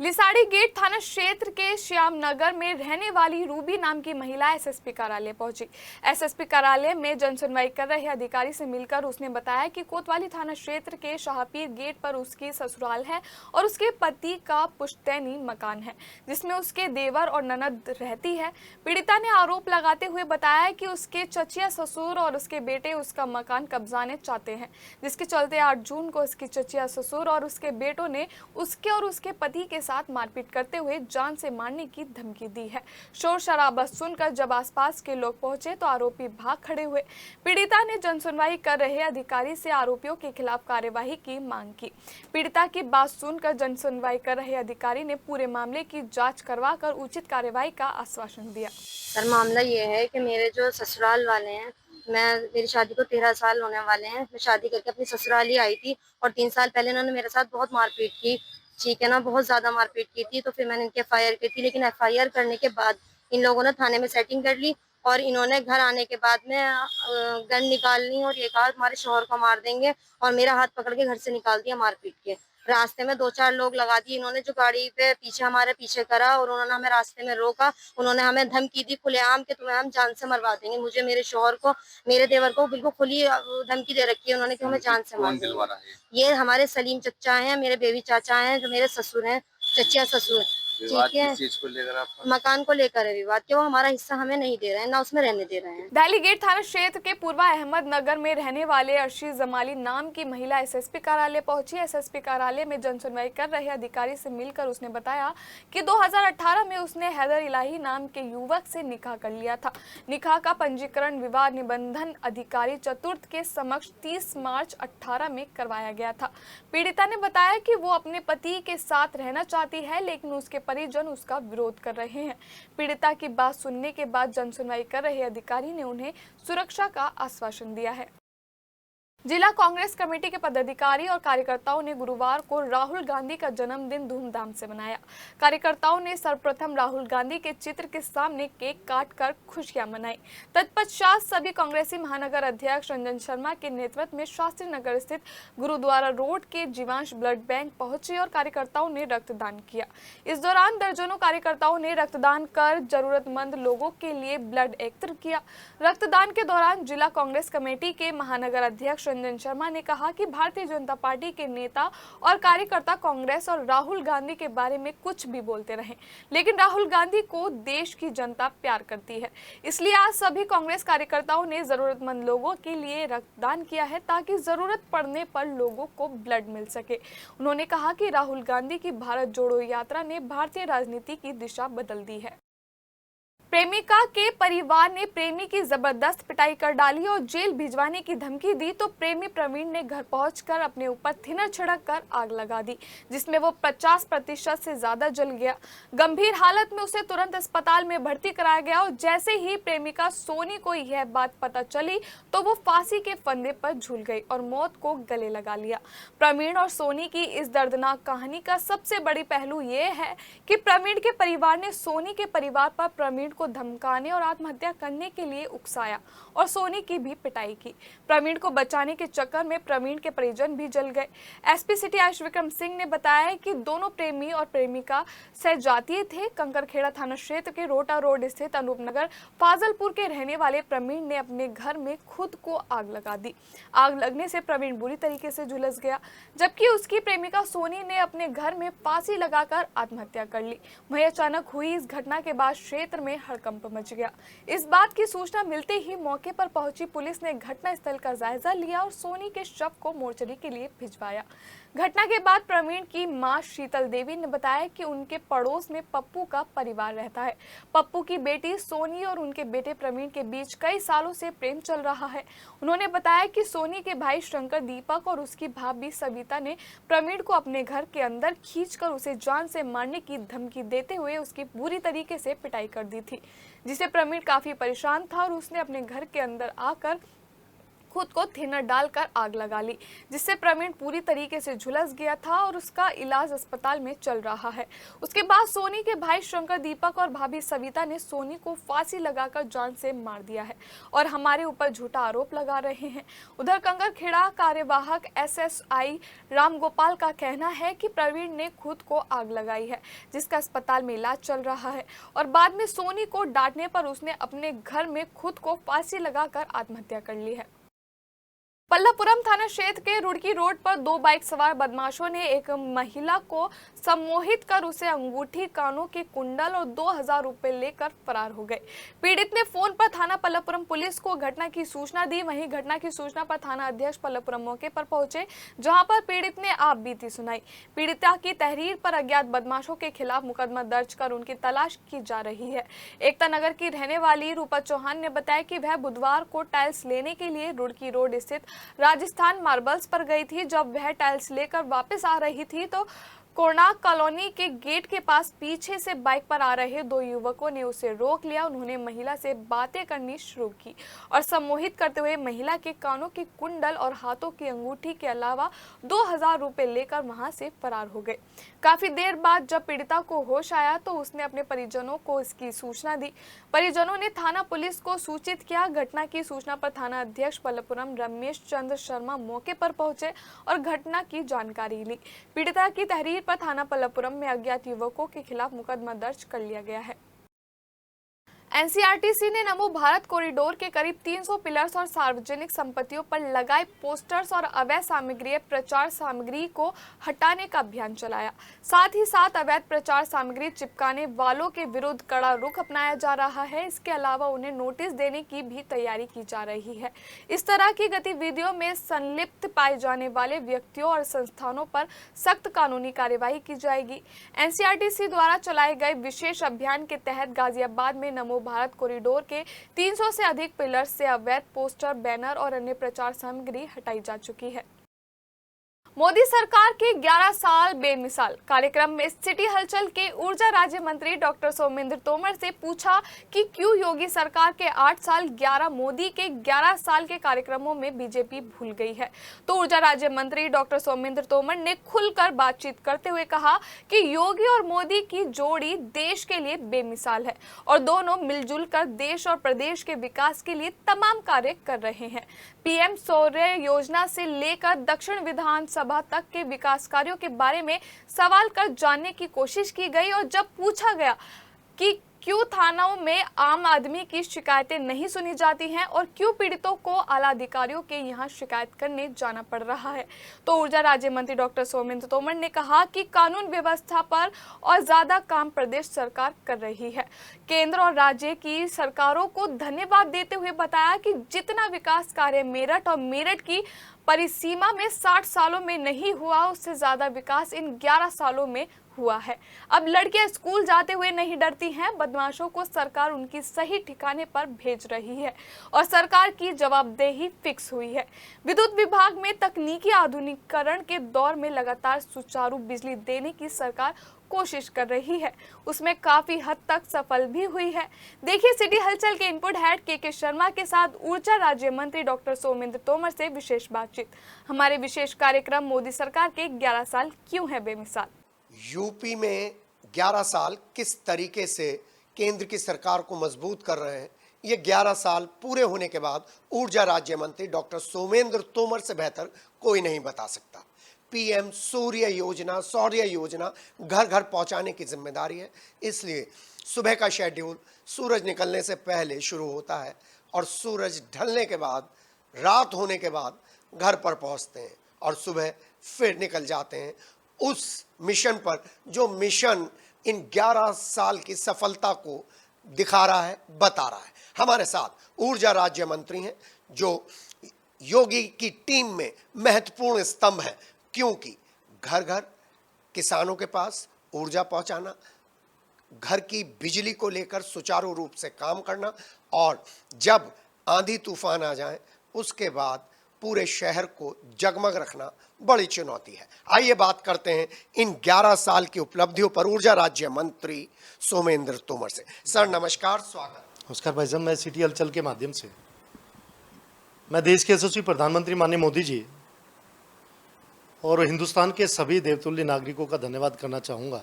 लिसाड़ी गेट थाना क्षेत्र के श्याम नगर में रहने वाली रूबी नाम की महिला एसएसपी कार्यालय पहुंची। एसएसपी कार्यालय में जनसुनवाई कर रहे अधिकारी से मिलकर उसने बताया कि कोतवाली थाना क्षेत्र के शाहपीर गेट पर उसकी ससुराल है और उसके पति का पुश्तैनी मकान है जिसमें उसके देवर और ननद रहती है। पीड़िता ने आरोप लगाते हुए बताया कि उसके चचिया ससुर और उसके बेटे उसका मकान कब्जाने चाहते हैं, जिसके चलते 8 जून को उसकी चचिया ससुर और उसके बेटों ने उसके और उसके पति के साथ मारपीट करते हुए जान से मारने की धमकी दी है। शोर शराबा सुनकर जब आसपास के लोग पहुंचे तो आरोपी भाग खड़े हुए। पीड़िता ने जनसुनवाई कर रहे अधिकारी से आरोपियों के खिलाफ कार्यवाही की मांग की। पीड़िता की बात सुनकर जनसुनवाई कर रहे अधिकारी ने पूरे मामले की जांच करवाकर उचित कार्यवाही का आश्वासन दिया। सर, मामला ये है कि मेरे जो ससुराल वाले हैं, मेरी शादी को 13 साल होने वाले हैं। मैं शादी करके अपनी ससुराल ही आई थी और 3 साल पहले इन्होंने मेरे साथ बहुत मारपीट की, ठीक है ना, बहुत ज्यादा मारपीट की थी। तो फिर मैंने इनकी FIR की थी, लेकिन FIR करने के बाद इन लोगों ने थाने में सेटिंग कर ली और इन्होंने घर आने के बाद में गन निकाल ली और ये कहा तुम्हारे शौहर को मार देंगे और मेरा हाथ पकड़ के घर से निकाल दिया मारपीट के। रास्ते में 2-4 लोग लगा दिए इन्होंने, जो गाड़ी पे हमारे पीछे करा और उन्होंने हमें रास्ते में रोका। उन्होंने हमें धमकी दी खुलेआम कि तुम्हें हम जान से मरवा देंगे। मुझे, मेरे शौहर को, मेरे देवर को बिल्कुल खुली धमकी दे रखी है उन्होंने कि हमें जान से मार देंगे। ये हमारे सलीम चचा हैं, मेरे बेबी चाचा हैं, जो मेरे ससुर हैं, चचिया ससुर, ठीक है। चीज को लेकर मकान को लेकर है विवाद, क्यों हमारा हिस्सा हमें नहीं दे रहे हैं, ना उसमें रहने दे रहे हैं। दिल्ली गेट थाना क्षेत्र के पूर्वा अहमदनगर में रहने वाले अर्शी जमाली नाम की महिला एसएसपी कार्यालय पहुंची। एसएसपी कार्यालय में जनसुनवाई कर रहे अधिकारी से मिलकर उसने बताया कि 2018 में उसने हैदर इलाही नाम के युवक से निकाह कर लिया था। निकाह का पंजीकरण विवाह निबंधन अधिकारी चतुर्थ के समक्ष 30 मार्च 18 में करवाया गया था। पीड़िता ने बताया कि वो अपने पति के साथ रहना चाहती है, लेकिन उसके परिजन उसका विरोध कर रहे हैं। पीड़िता की बात सुनने के बाद जनसुनवाई कर रहे अधिकारी ने उन्हें सुरक्षा का आश्वासन दिया है। जिला कांग्रेस कमेटी के पदाधिकारी और कार्यकर्ताओं ने गुरुवार को राहुल गांधी का जन्मदिन धूमधाम से मनाया। कार्यकर्ताओं ने सर्वप्रथम राहुल गांधी के चित्र के सामने केक काटकर खुशियां मनाई। तत्पश्चात सभी कांग्रेसी महानगर अध्यक्ष रंजन शर्मा के नेतृत्व में शास्त्री नगर स्थित गुरुद्वारा रोड के जीवांश ब्लड बैंक पहुंचे और कार्यकर्ताओं ने रक्तदान किया। इस दौरान दर्जनों कार्यकर्ताओं ने रक्तदान कर जरूरतमंद लोगों के लिए ब्लड एकत्र किया। रक्तदान के दौरान जिला कांग्रेस कमेटी के महानगर अध्यक्ष रंजन शर्मा ने कहा कि भारतीय जनता पार्टी के नेता और कार्यकर्ता कांग्रेस और राहुल गांधी के बारे में कुछ भी बोलते रहे, लेकिन राहुल गांधी को देश की जनता प्यार करती है। इसलिए आज सभी कांग्रेस कार्यकर्ताओं ने जरूरतमंद लोगों के लिए रक्तदान किया है ताकि जरूरत पड़ने पर लोगों को ब्लड मिल सके। उन्होंने कहा कि राहुल गांधी की भारत जोड़ो यात्रा ने भारतीय राजनीति की दिशा बदल दी है। प्रेमिका के परिवार ने प्रेमी की जबरदस्त पिटाई कर डाली और जेल भिजवाने की धमकी दी तो प्रेमी प्रवीण ने घर पहुंचकर अपने ऊपर थिनर छिड़क कर आग लगा दी, जिसमें वो 50% से ज्यादा जल गया। गंभीर हालत में उसे तुरंत अस्पताल में भर्ती कराया गया और जैसे ही प्रेमिका सोनी को यह बात पता चली तो वो फांसी के फंदे पर झूल गई और मौत को गले लगा लिया। प्रवीण और सोनी की इस दर्दनाक कहानी का सबसे बड़ी पहलू ये है कि प्रवीण के परिवार ने सोनी के परिवार पर प्रवीण को धमकाने और आत्महत्या करने के लिए उकसाया और सोनी की भी पिटाई की। प्रवीण को बचाने के चक्कर में प्रवीण के परिजन भी जल गए। एसपी सिटी आयुष विक्रम सिंह ने बताया कि दोनों प्रेमी और प्रेमिका सहजातीय थे। कंकरखेड़ा थाना क्षेत्र के रोटा रोड स्थित अनूपनगर फाजलपुर के रहने वाले प्रवीण ने अपने घर में खुद को आग लगा दी। आग लगने से प्रवीण बुरी तरीके से झुलस गया, जबकि उसकी प्रेमिका सोनी ने अपने घर में फांसी लगाकर आत्महत्या कर ली। वहीं अचानक हुई इस घटना के बाद क्षेत्र में हड़कंप मच गया। इस बात की सूचना मिलते ही मौके पर पहुंची पुलिस ने घटना स्थल का जायजा लिया और सोनी के शव को मोर्चरी के लिए भिजवाया। घटना के बाद प्रवीण की मां शीतल देवी ने बताया कि उनके पड़ोस में पप्पू का परिवार रहता है। पप्पू की बेटी सोनी और उनके बेटे प्रवीण के बीच कई सालों से प्रेम चल रहा है। उन्होंने बताया कि सोनी के भाई शंकर दीपक और उसकी भाभी सविता ने प्रवीण को अपने घर के अंदर खींचकर उसे जान से मारने की धमकी देते हुए उसकी बुरी तरीके से पिटाई कर दी थी, जिसे प्रवीण काफी परेशान था और उसने अपने घर के अंदर आकर खुद को थिनर डालकर आग लगा ली, जिससे प्रवीण पूरी तरीके से झुलस गया था और उसका इलाज अस्पताल में चल रहा है। उसके बाद सोनी के भाई शंकर दीपक और भाभी सविता ने सोनी को फांसी लगाकर जान से मार दिया है और हमारे ऊपर झूठा आरोप लगा रहे हैं। उधर कंकरखेड़ा कार्यवाहक एसएसआई रामगोपाल का कहना है कि प्रवीण ने खुद को आग लगाई है, जिसका अस्पताल में इलाज चल रहा है और बाद में सोनी को डांटने पर उसने अपने घर में खुद को फांसी लगाकर आत्महत्या कर ली है। पल्लापुरम थाना क्षेत्र के रुड़की रोड पर दो बाइक सवार बदमाशों ने एक महिला को सम्मोहित कर उसे अंगूठी, कानों के कुंडल और 2000 रुपए लेकर फरार हो गए। पीड़ित ने फोन पर थाना पल्लापुरम पुलिस को घटना की सूचना दी। वहीं घटना की सूचना पर थाना अध्यक्ष पल्लापुरम मौके पर पहुंचे, जहां पर पीड़ित ने आप बीती सुनाई। पीड़िता की तहरीर पर अज्ञात बदमाशों के खिलाफ मुकदमा दर्ज कर उनकी तलाश की जा रही है। एकता नगर की रहने वाली रूपा चौहान ने बताया कि वह बुधवार को टाइल्स लेने के लिए रुड़की रोड स्थित राजस्थान मार्बल्स पर गई थी। जब वह टाइल्स लेकर वापस आ रही थी तो कोणार्क कॉलोनी के गेट के पास पीछे से बाइक पर आ रहे दो युवकों ने उसे रोक लिया। उन्होंने महिला से बातें करनी शुरू की और सम्मोहित करते हुए महिला के कानों की कुंडल और हाथों की अंगूठी के अलावा 2000 रुपए लेकर वहां से फरार हो गए। काफी देर बाद जब पीड़िता को होश आया तो उसने अपने परिजनों को इसकी सूचना दी। परिजनों ने थाना पुलिस को सूचित किया। घटना की सूचना पर थाना अध्यक्ष पल्लापुरम रमेश चंद्र शर्मा मौके पर पहुंचे और घटना की जानकारी ली। पीड़िता की तहरीर पर थाना पल्लापुरम में अज्ञात युवकों के खिलाफ मुकदमा दर्ज कर लिया गया है। एनसीआरटीसी ने नमो भारत कॉरिडोर के करीब 300 पिलर्स और सार्वजनिक संपत्तियों पर लगाए पोस्टर्स और अवैध सामग्री प्रचार सामग्री को हटाने का अभियान चलाया। साथ ही साथ अवैध प्रचार सामग्री चिपकाने वालों के विरुद्ध कड़ा रुख अपनाया जा रहा है। इसके अलावा उन्हें नोटिस देने की भी तैयारी की जा रही है। इस तरह की गतिविधियों में संलिप्त पाए जाने वाले व्यक्तियों और संस्थानों पर सख्त कानूनी कार्यवाही की जाएगी। एनसीआरटीसी द्वारा चलाए गए विशेष अभियान के तहत गाजियाबाद में नमो भारत कॉरिडोर के 300 से अधिक पिलर्स से अवैध पोस्टर, बैनर और अन्य प्रचार सामग्री हटाई जा चुकी है। मोदी सरकार के 11 साल बेमिसाल कार्यक्रम में सिटी हलचल के ऊर्जा राज्य मंत्री डॉक्टर सोमेंद्र तोमर से पूछा कि क्यों योगी सरकार के 8 साल 11 मोदी के 11 साल के कार्यक्रमों में बीजेपी भूल गई है। तो ऊर्जा राज्य मंत्री डॉक्टर सोमेंद्र तोमर ने खुलकर बातचीत करते हुए कहा कि योगी और मोदी की जोड़ी देश के लिए बेमिसाल है और दोनों मिलजुल कर देश और प्रदेश के विकास के लिए तमाम कार्य कर रहे हैं। पीएम सौर्य योजना से लेकर दक्षिण विधानसभा तक के विकास कार्यों के बारे में सवाल कर जानने की कोशिश की गई और जब पूछा गया कि क्यों थानों में आम आदमी की शिकायतें नहीं सुनी जाती हैं और क्यों पीड़ितों को आला अधिकारियों के यहाँ शिकायत करने जाना पड़ रहा है, तो ऊर्जा राज्य मंत्री डॉक्टर सोमेंद्र तोमर ने कहा कि कानून व्यवस्था पर और ज्यादा काम प्रदेश सरकार कर रही है। केंद्र और राज्य की सरकारों को धन्यवाद देते हुए बताया कि जितना विकास कार्य मेरठ और मेरठ की परिसीमा में 60 सालों में नहीं हुआ उससे ज्यादा विकास इन 11 सालों में हुआ है। अब लड़कियां स्कूल जाते हुए नहीं डरती हैं, बदमाशों को सरकार उनकी सही ठिकाने पर भेज रही है और सरकार की जवाबदेही फिक्स हुई है। विद्युत विभाग में तकनीकी आधुनिकीकरण के दौर में लगातार सुचारू बिजली देने की सरकार कोशिश कर रही है, उसमें काफी हद तक सफल भी हुई है। देखिए सिटी हलचल के इनपुट हेड के शर्मा के साथ ऊर्जा राज्य मंत्री डॉक्टर सोमेंद्र तोमर से विशेष बातचीत। हमारे विशेष कार्यक्रम मोदी सरकार के 11 साल क्यों है बेमिसाल। यूपी में 11 साल किस तरीके से केंद्र की सरकार को मजबूत कर रहे हैं, ये 11 साल पूरे होने के बाद ऊर्जा राज्य मंत्री डॉक्टर सोमेंद्र तोमर से बेहतर कोई नहीं बता सकता। पीएम सौर्य योजना घर घर पहुंचाने की जिम्मेदारी है, इसलिए सुबह का शेड्यूल सूरज निकलने से पहले शुरू होता है और सूरज ढलने के बाद, रात होने के बाद घर पर पहुंचते हैं और सुबह फिर निकल जाते हैं उस मिशन पर, जो मिशन इन 11 साल की सफलता को दिखा रहा है, बता रहा है। हमारे साथ ऊर्जा राज्य मंत्री हैं जो योगी की टीम में महत्वपूर्ण स्तंभ है, क्योंकि घर घर किसानों के पास ऊर्जा पहुंचाना, घर की बिजली को लेकर सुचारू रूप से काम करना और जब आंधी तूफान आ जाए उसके बाद पूरे शहर को जगमग रखना बड़ी चुनौती है। आइए बात करते हैं इन 11 साल की उपलब्धियों पर ऊर्जा राज्य मंत्री सोमेंद्र तोमर से। सर नमस्कार, स्वागत। नमस्कार भाई साहब, मैं सिटी हलचल के माध्यम से मैं देश के यशस्वी प्रधानमंत्री माननीय मोदी जी और हिंदुस्तान के सभी देवतुल्य नागरिकों का धन्यवाद करना चाहूँगा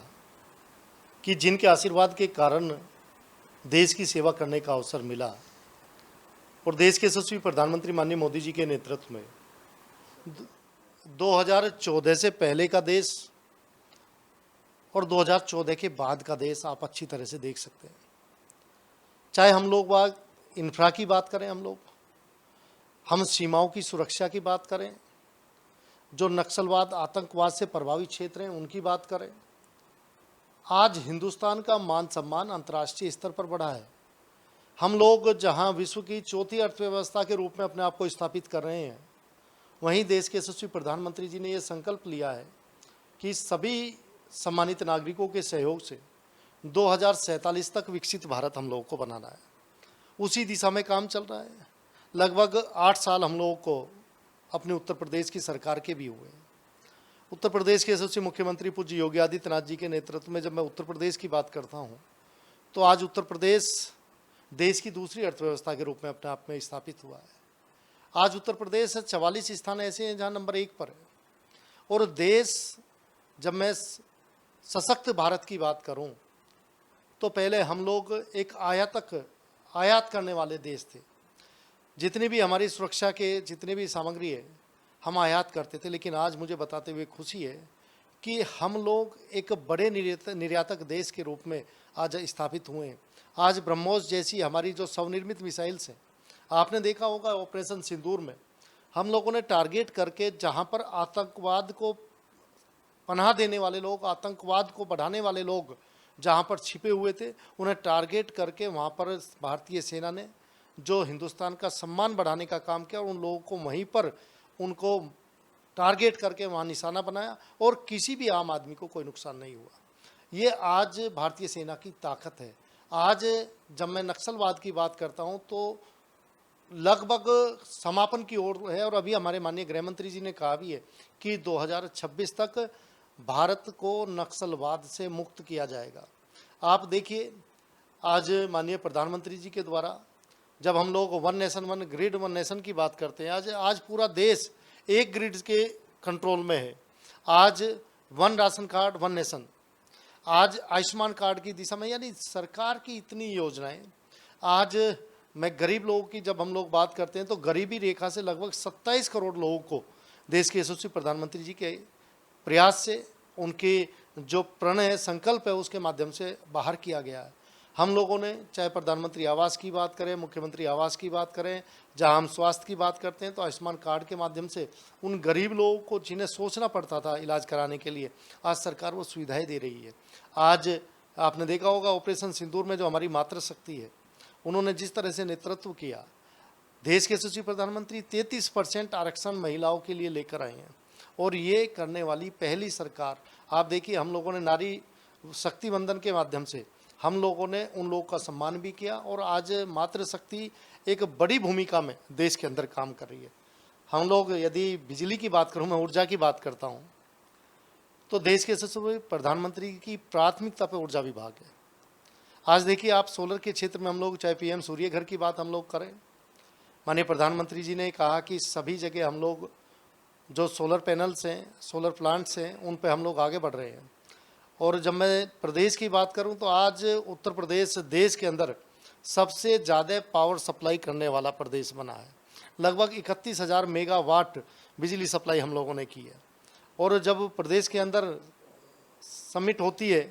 कि जिनके आशीर्वाद के कारण देश की सेवा करने का अवसर मिला और देश के यशस्वी प्रधानमंत्री माननीय मोदी जी के नेतृत्व में 2014 से पहले का देश और 2014 के बाद का देश आप अच्छी तरह से देख सकते हैं। चाहे हम लोग बाग इंफ्रा की बात करें, हम सीमाओं की सुरक्षा की बात करें, जो नक्सलवाद आतंकवाद से प्रभावित क्षेत्र हैं उनकी बात करें, आज हिंदुस्तान का मान सम्मान अंतर्राष्ट्रीय स्तर पर बढ़ा है। हम लोग जहां विश्व की चौथी अर्थव्यवस्था के रूप में अपने आप को स्थापित कर रहे हैं, वहीं देश के यशस्वी प्रधानमंत्री जी ने यह संकल्प लिया है कि सभी सम्मानित नागरिकों के सहयोग से 2047 तक विकसित भारत हम लोगों को बनाना है। उसी दिशा में काम चल रहा है। लगभग 8 साल हम लोगों को अपने उत्तर प्रदेश की सरकार के भी हुए। उत्तर प्रदेश के यशस्वी मुख्यमंत्री पूज्य योगी आदित्यनाथ जी के नेतृत्व में जब मैं उत्तर प्रदेश की बात करता हूँ तो आज उत्तर प्रदेश देश की दूसरी अर्थव्यवस्था के रूप में अपने आप में स्थापित हुआ है। आज उत्तर प्रदेश 44 स्थान ऐसे हैं जहाँ नंबर 1 पर है। और देश, जब मैं सशक्त भारत की बात करूँ तो पहले हम लोग एक आयात करने वाले देश थे। जितनी भी हमारी सुरक्षा के जितने भी सामग्री है हम आयात करते थे, लेकिन आज मुझे बताते हुए खुशी है कि हम लोग एक बड़े निर्यातक देश के रूप में आज स्थापित हुए हैं। आज ब्रह्मोस जैसी हमारी जो स्वनिर्मित मिसाइल्स हैं, आपने देखा होगा ऑपरेशन सिंदूर में हम लोगों ने टारगेट करके जहां पर आतंकवाद को पनाह देने वाले लोग, आतंकवाद को बढ़ाने वाले लोग जहां पर छिपे हुए थे, उन्हें टारगेट करके वहां पर भारतीय सेना ने जो हिंदुस्तान का सम्मान बढ़ाने का काम किया और उन लोगों को वहीं पर उनको टारगेट करके वहाँ निशाना बनाया और किसी भी आम आदमी को कोई नुकसान नहीं हुआ। ये आज भारतीय सेना की ताकत है। आज जब मैं नक्सलवाद की बात करता हूँ तो लगभग समापन की ओर है और अभी हमारे माननीय गृह मंत्री जी ने कहा भी है कि 2026 तक भारत को नक्सलवाद से मुक्त किया जाएगा। आप देखिए आज माननीय प्रधानमंत्री जी के द्वारा जब हम लोग one nation one grid one nation की बात करते हैं, आज पूरा देश एक ग्रिड के कंट्रोल में है। आज one ration card one nation, आज आयुष्मान कार्ड की दिशा में, यानी सरकार की इतनी योजनाएं। आज मैं गरीब लोगों की जब हम लोग बात करते हैं तो गरीबी रेखा से लगभग 27 करोड़ लोगों को देश के यशस्वी प्रधानमंत्री जी के प्रयास से, उनके जो प्रण है, संकल्प है, उसके माध्यम से बाहर किया गया है। हम लोगों ने चाहे प्रधानमंत्री आवास की बात करें, मुख्यमंत्री आवास की बात करें, जहां हम स्वास्थ्य की बात करते हैं तो आयुष्मान कार्ड के माध्यम से उन गरीब लोगों को जिन्हें सोचना पड़ता था इलाज कराने के लिए, आज सरकार वो सुविधाएं दे रही है। आज आपने देखा होगा ऑपरेशन सिंदूर में जो हमारी मातृशक्ति है, उन्होंने जिस तरह से नेतृत्व किया, देश के यशस्वी प्रधानमंत्री 33% आरक्षण महिलाओं के लिए लेकर आए हैं और ये करने वाली पहली सरकार। आप देखिए, हम लोगों ने नारी शक्ति वंदन के माध्यम से हम लोगों ने उन लोगों का सम्मान भी किया और आज मातृशक्ति एक बड़ी भूमिका में देश के अंदर काम कर रही है। हम लोग यदि बिजली की बात करूं, मैं ऊर्जा की बात करता हूं, तो देश के यशस्वी प्रधानमंत्री की प्राथमिकता पे ऊर्जा विभाग है। आज देखिए आप, सोलर के क्षेत्र में हम लोग चाहे पीएम सूर्य घर की बात हम लोग करें, माननीय प्रधानमंत्री जी ने कहा कि सभी जगह हम लोग जो सोलर पैनल्स हैं, सोलर प्लांट्स हैं, उन पे हम लोग आगे बढ़ रहे हैं। और जब मैं प्रदेश की बात करूं तो आज उत्तर प्रदेश देश के अंदर सबसे ज़्यादा पावर सप्लाई करने वाला प्रदेश बना है। लगभग 31,000 मेगावाट बिजली सप्लाई हम लोगों ने की है। और जब प्रदेश के अंदर समिट होती है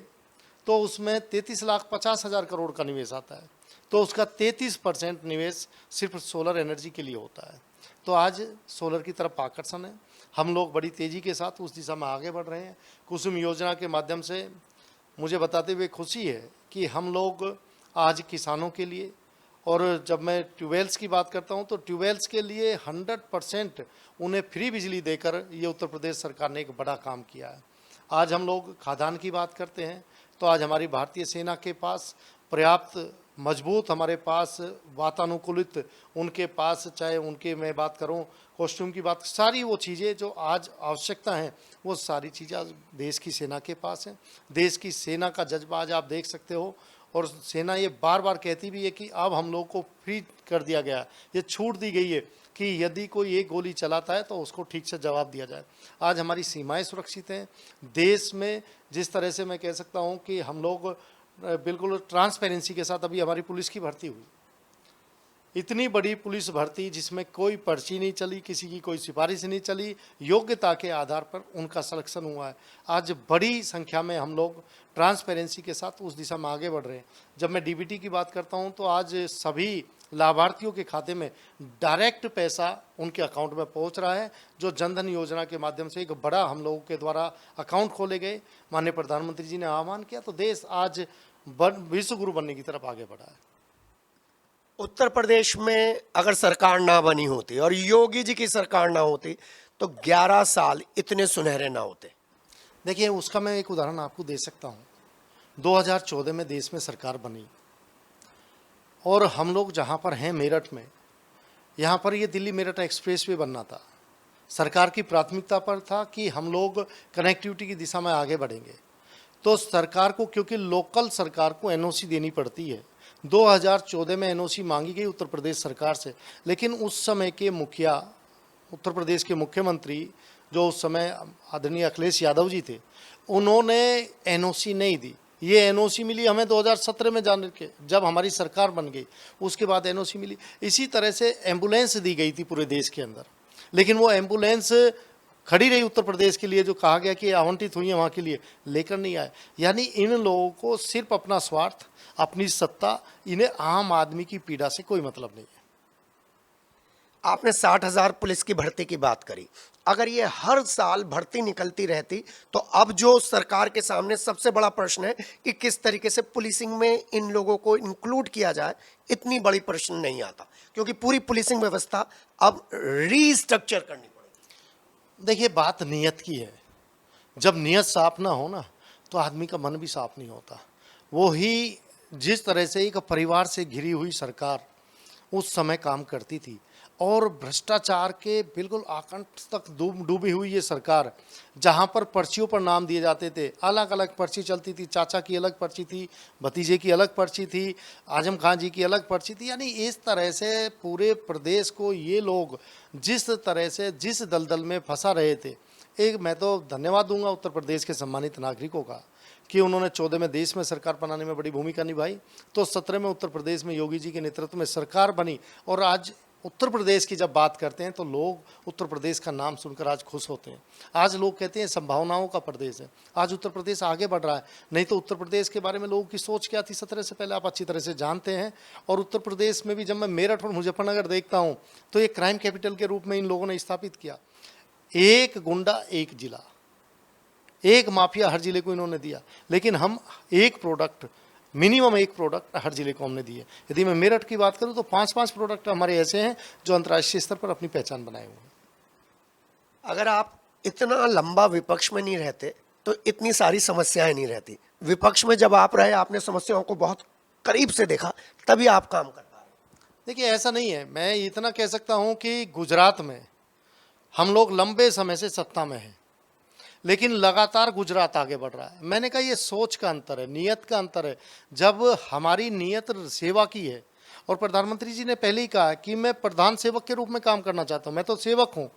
तो उसमें 33,50,000 करोड़ का निवेश आता है, तो उसका 33% निवेश सिर्फ सोलर एनर्जी के लिए होता है। तो आज सोलर की तरफ आकर्षण है, हम लोग बड़ी तेज़ी के साथ उस दिशा में आगे बढ़ रहे हैं। कुसुम योजना के माध्यम से मुझे बताते हुए खुशी है कि हम लोग आज किसानों के लिए, और जब मैं ट्यूबवेल्स की बात करता हूं तो ट्यूबवेल्स के लिए 100% उन्हें फ्री बिजली देकर ये उत्तर प्रदेश सरकार ने एक बड़ा काम किया है। आज हम लोग खाद्यान्न की बात करते हैं तो आज हमारी भारतीय सेना के पास पर्याप्त मजबूत, हमारे पास वातानुकूलित, उनके पास चाहे उनके मैं बात करूं कॉस्ट्यूम की बात, सारी वो चीज़ें जो आज आवश्यकता हैं वो सारी चीज़ें आज देश की सेना के पास हैं। देश की सेना का जज्बा आज आप देख सकते हो, और सेना ये बार बार कहती भी है कि अब हम लोग को फ्री कर दिया गया है, ये छूट दी गई है कि यदि कोई एक गोली चलाता है तो उसको ठीक से जवाब दिया जाए। आज हमारी सीमाएं सुरक्षित हैं। देश में जिस तरह से मैं कह सकता हूं कि हम लोग बिल्कुल ट्रांसपेरेंसी के साथ, अभी हमारी पुलिस की भर्ती हुई, इतनी बड़ी पुलिस भर्ती जिसमें कोई पर्ची नहीं चली, किसी की कोई सिफारिश नहीं चली, योग्यता के आधार पर उनका सिलेक्शन हुआ है। आज बड़ी संख्या में हम लोग ट्रांसपेरेंसी के साथ उस दिशा में आगे बढ़ रहे हैं। जब मैं डीबीटी की बात करता हूं तो आज सभी लाभार्थियों के खाते में डायरेक्ट पैसा उनके अकाउंट में पहुंच रहा है, जो जनधन योजना के माध्यम से एक बड़ा हम लोगों के द्वारा अकाउंट खोले गए। माननीय प्रधानमंत्री जी ने आह्वान किया तो देश आज विश्व गुरु बनने की तरफ आगे बढ़ा है। उत्तर प्रदेश में अगर सरकार ना बनी होती और योगी जी की सरकार ना होती तो 11 साल इतने सुनहरे ना होते। देखिए, उसका मैं एक उदाहरण आपको दे सकता हूँ। 2014 में देश में सरकार बनी और हम लोग जहाँ पर हैं मेरठ में, यहाँ पर ये दिल्ली मेरठ एक्सप्रेस वे बनना था। सरकार की प्राथमिकता पर था कि हम लोग कनेक्टिविटी की दिशा में आगे बढ़ेंगे। तो सरकार को, क्योंकि लोकल सरकार को एनओसी देनी पड़ती है, 2014 में एनओसी मांगी गई उत्तर प्रदेश सरकार से, लेकिन उस समय के मुखिया, उत्तर प्रदेश के मुख्यमंत्री जो उस समय आदरणीय अखिलेश यादव जी थे, उन्होंने एनओसी नहीं दी। ये एनओसी मिली हमें 2017 में जाने के, जब हमारी सरकार बन गई उसके बाद एनओसी मिली। इसी तरह से एम्बुलेंस दी गई थी पूरे देश के अंदर, लेकिन वो एम्बुलेंस खड़ी रही उत्तर प्रदेश के लिए, जो कहा गया कि आवंटित हुई है वहाँ के लिए, लेकर नहीं आए। यानी इन लोगों को सिर्फ अपना स्वार्थ, अपनी सत्ता, इन्हें आम आदमी की पीड़ा से कोई मतलब नहीं है। आपने 60,000 पुलिस की भर्ती की बात करी, अगर ये हर साल भर्ती निकलती रहती तो अब जो सरकार के सामने सबसे बड़ा प्रश्न है कि किस तरीके से पुलिसिंग में इन लोगों को इंक्लूड किया जाए, इतनी बड़ी प्रश्न नहीं आता, क्योंकि पूरी पुलिसिंग व्यवस्था अब रीस्ट्रक्चर करनी पड़ेगी। देखिए, बात नीयत की है। जब नीयत साफ ना हो ना तो आदमी का मन भी साफ नहीं होता। वो ही जिस तरह से एक परिवार से घिरी हुई सरकार उस समय काम करती थी और भ्रष्टाचार के बिल्कुल आकंठ तक डूबी हुई ये सरकार, जहाँ पर पर्चियों पर नाम दिए जाते थे, अलग अलग पर्ची चलती थी, चाचा की अलग पर्ची थी, भतीजे की अलग पर्ची थी, आजम खान जी की अलग पर्ची थी। यानी इस तरह से पूरे प्रदेश को ये लोग जिस तरह से जिस दलदल में फंसा रहे थे, एक मैं तो धन्यवाद दूंगा उत्तर प्रदेश के सम्मानित नागरिकों का कि उन्होंने 14 में देश में सरकार बनाने में बड़ी भूमिका निभाई, तो 17 में उत्तर प्रदेश में योगी जी के नेतृत्व में सरकार बनी। और आज उत्तर प्रदेश की जब बात करते हैं तो लोग उत्तर प्रदेश का नाम सुनकर आज खुश होते हैं। आज लोग कहते हैं संभावनाओं का प्रदेश है। आज उत्तर प्रदेश आगे बढ़ रहा है, नहीं तो उत्तर प्रदेश के बारे में लोगों की सोच क्या थी 17 से पहले आप अच्छी तरह से जानते हैं। और उत्तर प्रदेश में भी जब मैं मेरठ और मुजफ्फरनगर देखता हूँ तो ये क्राइम कैपिटल के रूप में इन लोगों ने स्थापित किया। एक गुंडा एक जिला, एक माफिया हर जिले को इन्होंने दिया, लेकिन हम एक प्रोडक्ट मिनिमम एक प्रोडक्ट हर जिले को हमने दी है। यदि मैं मेरठ की बात करूं तो 5-5 प्रोडक्ट हमारे ऐसे हैं जो अंतर्राष्ट्रीय स्तर पर अपनी पहचान बनाए हुए हैं। अगर आप इतना लंबा विपक्ष में नहीं रहते तो इतनी सारी समस्याएं नहीं रहती। विपक्ष में जब आप रहे, आपने समस्याओं को बहुत करीब से देखा, तभी आप काम कर पा रहे हैं। देखिए ऐसा नहीं है, मैं इतना कह सकता हूं कि गुजरात में हम लोग लंबे समय से सत्ता में हैं, लेकिन लगातार गुजरात आगे बढ़ रहा है। मैंने कहा ये सोच का अंतर है, नीयत का अंतर है। जब हमारी नीयत सेवा की है, और प्रधानमंत्री जी ने पहले ही कहा कि मैं प्रधान सेवक के रूप में काम करना चाहता हूँ। मैं तो सेवक हूँ,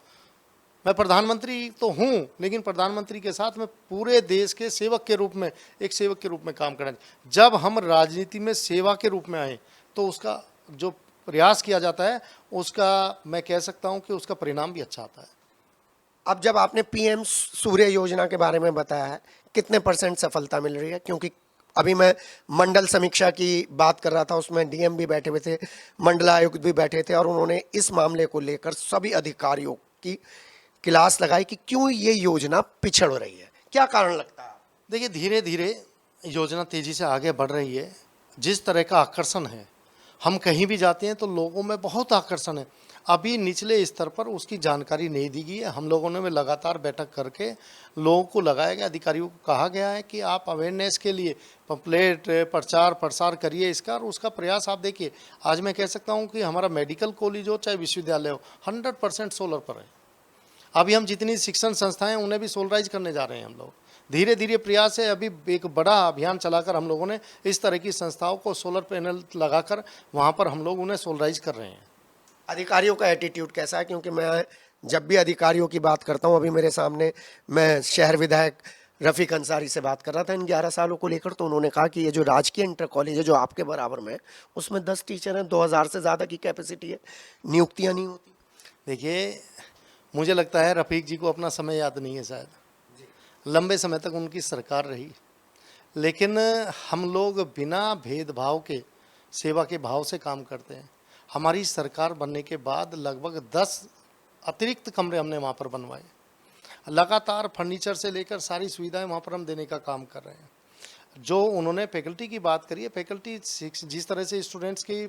मैं प्रधानमंत्री तो हूँ, लेकिन प्रधानमंत्री के साथ मैं पूरे देश के सेवक के रूप में, एक सेवक के रूप में काम करना। जब हम राजनीति में सेवा के रूप में आए तो उसका जो प्रयास किया जाता है, उसका मैं कह सकता हूँ कि उसका परिणाम भी अच्छा आता है। अब जब आपने पीएम सूर्य योजना के बारे में बताया है, कितने % सफलता मिल रही है? क्योंकि अभी मैं मंडल समीक्षा की बात कर रहा था, उसमें डीएम भी बैठे हुए थे, मंडलायुक्त भी बैठे थे, और उन्होंने इस मामले को लेकर सभी अधिकारियों की क्लास लगाई कि क्यों ये योजना पिछड़ रही है। क्या कारण लगता है? देखिए धीरे धीरे योजना तेजी से आगे बढ़ रही है। जिस तरह का आकर्षण है, हम कहीं भी जाते हैं तो लोगों में बहुत आकर्षण है। अभी निचले स्तर पर उसकी जानकारी नहीं दी गई है। हम लोगों ने लगातार बैठक करके लोगों को लगाया गया, अधिकारियों को कहा गया है कि आप अवेयरनेस के लिए पम्पलेट प्रचार प्रसार करिए इसका, और उसका प्रयास आप देखिए। आज मैं कह सकता हूँ कि हमारा मेडिकल कॉलेज हो चाहे विश्वविद्यालय हो, 100% सोलर पर है। अभी हम जितनी शिक्षण संस्थाएं उन्हें भी सोलराइज करने जा रहे हैं। हम लोग धीरे धीरे प्रयास है। अभी एक बड़ा अभियान चलाकर हम लोगों ने इस तरह की संस्थाओं को सोलर पैनल लगाकर वहाँ पर हम लोग उन्हें सोलराइज कर रहे हैं। अधिकारियों का एटीट्यूड कैसा है? क्योंकि मैं जब भी अधिकारियों की बात करता हूं, अभी मेरे सामने मैं शहर विधायक रफीक अंसारी से बात कर रहा था इन 11 सालों को लेकर, तो उन्होंने कहा कि ये जो राजकीय इंटर कॉलेज है जो आपके बराबर में है, उसमें 10 टीचर हैं, 2000 से ज़्यादा की कैपेसिटी है, नियुक्तियाँ नहीं होती। देखिए मुझे लगता है रफीक जी को अपना समय याद नहीं है शायद, लंबे समय तक उनकी सरकार रही, लेकिन हम लोग बिना भेदभाव के सेवा के भाव से काम करते हैं। हमारी सरकार बनने के बाद लगभग 10 अतिरिक्त कमरे हमने वहाँ पर बनवाए। लगातार फर्नीचर से लेकर सारी सुविधाएं वहाँ पर हम देने का काम कर रहे हैं। जो उन्होंने फैकल्टी की बात करी है, फैकल्टी जिस तरह से स्टूडेंट्स की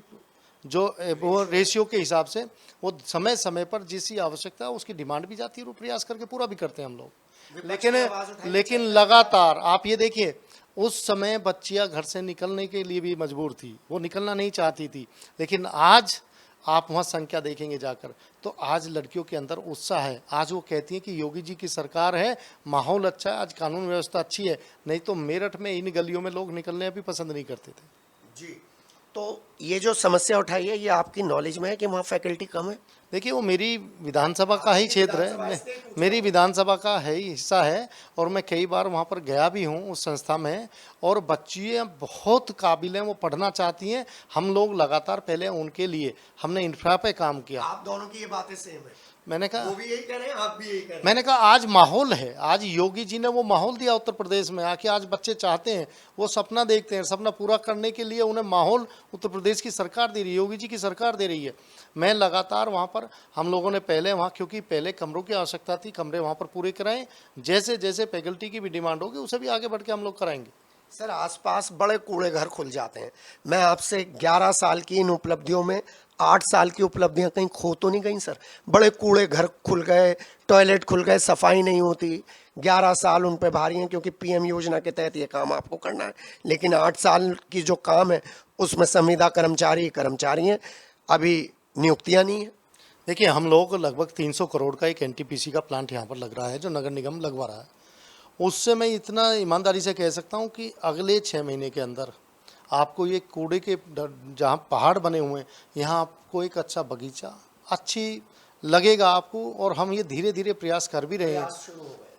जो वो रेशियो के हिसाब से वो समय समय पर जिसकी आवश्यकता है उसकी डिमांड भी जाती है, वो प्रयास करके पूरा भी करते हैं हम लोग। लेकिन लगातार आप ये देखिए, उस समय बच्चियां घर से निकलने के लिए भी मजबूर थी, वो निकलना नहीं चाहती थी, लेकिन आज आप वहाँ संख्या देखेंगे जाकर तो आज लड़कियों के अंदर उत्साह है। आज वो कहती हैं कि योगी जी की सरकार है, माहौल अच्छा है, आज कानून व्यवस्था अच्छी है। नहीं तो मेरठ में इन गलियों में लोग निकलने भी पसंद नहीं करते थे। जी, तो ये जो समस्या उठाई है, ये आपकी नॉलेज में है कि वहाँ फैकल्टी कम है? देखिए वो मेरी विधानसभा का ही क्षेत्र है, मेरी विधानसभा का है ही हिस्सा है, और मैं कई बार वहाँ पर गया भी हूँ उस संस्था में, और बच्चियाँ बहुत काबिल हैं, वो पढ़ना चाहती हैं। हम लोग लगातार पहले उनके लिए हमने इंफ्रा पे काम किया। आप दोनों की ये बातें सेम है। मैंने कहा वो भी यही कह रहे हैं, आप भी यही कह रहे हैं। मैंने कहा आज माहौल है, आज योगी जी ने वो माहौल दिया उत्तर प्रदेश में आके। आज बच्चे चाहते हैं, वो सपना देखते हैं, सपना पूरा करने के लिए उन्हें माहौल उत्तर प्रदेश की सरकार दे रही है, योगी जी की सरकार दे रही है। मैं लगातार वहाँ पर हम लोगों ने पहले वहाँ, क्योंकि पहले कमरों की आवश्यकता थी, कमरे वहाँ पर पूरे कराएं। जैसे जैसे फैकल्टी की भी डिमांड होगी उसे भी आगे बढ़ के हम लोग कराएंगे। सर, आसपास बड़े कूड़े घर खुल जाते हैं। मैं आपसे 11 साल की इन उपलब्धियों में 8 साल की उपलब्धियां कहीं खो तो नहीं गई सर? बड़े कूड़े घर खुल गए, टॉयलेट खुल गए, सफाई नहीं होती। 11 साल उन पे भारी हैं, क्योंकि पीएम योजना के तहत ये काम आपको करना है, लेकिन 8 साल की जो काम है उसमें संविदा कर्मचारी हैं, अभी नियुक्तियां नहीं है। देखिए हम लोग लगभग 300 करोड़ का एक एनटीपीसी का प्लांट यहाँ पर लग रहा है, जो नगर निगम लगवा रहा है। उससे मैं इतना ईमानदारी से कह सकता हूँ कि अगले 6 महीने के अंदर आपको ये कूड़े के जहाँ पहाड़ बने हुए हैं, यहाँ आपको एक अच्छा बगीचा अच्छी लगेगा आपको। और हम ये धीरे धीरे प्रयास कर भी रहे हैं,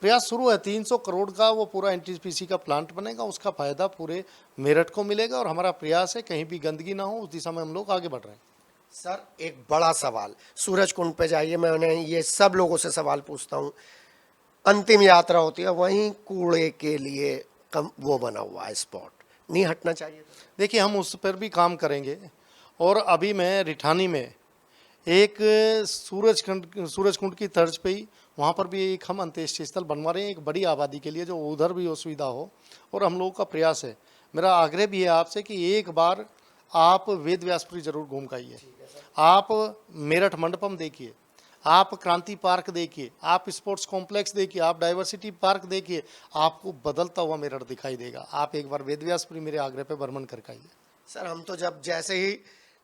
प्रयास शुरू है। 300 करोड़ का वो पूरा एनटीपीसी का प्लांट बनेगा, उसका फ़ायदा पूरे मेरठ को मिलेगा, और हमारा प्रयास है कहीं भी गंदगी ना हो, उस दिशा में हम लोग आगे बढ़ रहे हैं। सर, एक बड़ा सवाल, सूरज कुंड पे जाइए, मैं उन्हें ये सब लोगों से सवाल पूछता हूँ, अंतिम यात्रा होती है, वहीं कूड़े के लिए वो बना हुआ है स्पॉट, नहीं हटना चाहिए? देखिए हम उस पर भी काम करेंगे, और अभी मैं रिठानी में एक सूरज कुंड की तर्ज पे ही वहाँ पर भी एक हम अंत्येष्टि स्थल बनवा रहे हैं, एक बड़ी आबादी के लिए, जो उधर भी वो सुविधा हो। और हम लोगों का प्रयास है मेरा आग्रह भी है आपसे कि एक बार आप वेद व्यासपुरी जरूर घूम के आइए। आप मेरठ मंडपम देखिए, आप क्रांति पार्क देखिए, आप स्पोर्ट्स कॉम्प्लेक्स देखिए, आप डाइवर्सिटी पार्क देखिए, आपको बदलता हुआ मेरठ दिखाई देगा। आप एक बार वेद व्यासपुरी मेरे आग्रह पे भ्रमण करके आइए। सर हम तो जब जैसे ही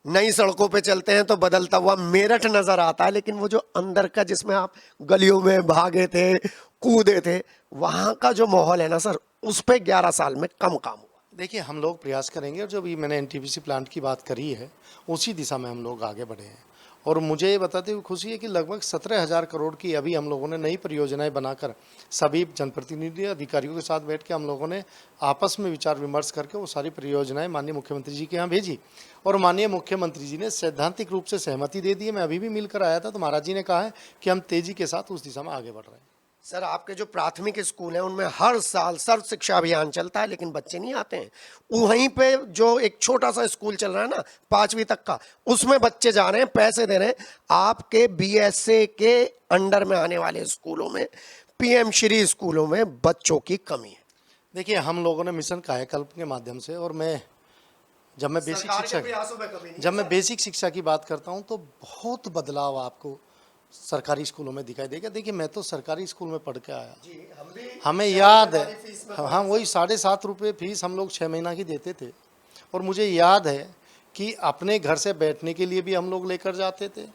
नई सड़कों पे चलते हैं तो बदलता हुआ मेरठ नजर आता है, लेकिन वो जो अंदर का जिसमें आप गलियों में भागे थे, कूदे थे, वहां का जो माहौल है ना सर, उस पे 11 साल में कम काम हुआ। देखिए हम लोग प्रयास करेंगे, और जो भी मैंने एनटीपीसी प्लांट की बात करी है उसी दिशा में हम लोग आगे बढ़े हैं। और मुझे ये बताते हुए खुशी है कि लगभग 17,000 करोड़ की अभी हम लोगों ने नई परियोजनाएं बनाकर सभी जनप्रतिनिधि अधिकारियों के साथ बैठ के हम लोगों ने आपस में विचार विमर्श करके वो सारी परियोजनाएं माननीय मुख्यमंत्री जी के यहाँ भेजी, और माननीय मुख्यमंत्री जी ने सैद्धांतिक रूप से सहमति दे दी है। मैं अभी भी मिलकर आया था तो महाराज जी ने कहा है कि हम तेजी के साथ उस दिशा में आगे बढ़ रहे हैं। सर आपके जो प्राथमिक स्कूल हैं उनमें हर साल सर्व शिक्षा अभियान चलता है, लेकिन बच्चे नहीं आते हैं। वहीं पे जो एक छोटा सा स्कूल चल रहा है ना 5वीं तक का, उसमें बच्चे जा रहे हैं, पैसे दे रहे हैं। आपके बीएसए के अंडर में आने वाले स्कूलों में, पीएम श्री स्कूलों में बच्चों की कमी है। देखिए हम लोगों ने मिशन कायाकल्प के माध्यम से, और जब मैं बेसिक शिक्षा की बात करता हूँ तो बहुत बदलाव आपको सरकारी स्कूलों में दिखाई देगा। देखिए मैं तो सरकारी स्कूल में पढ़ के आया, हमें याद है, हाँ वही 7.5 रुपये फीस हम लोग 6 महीना की देते थे। और मुझे याद है कि अपने घर से बैठने के लिए भी हम लोग लेकर जाते थे,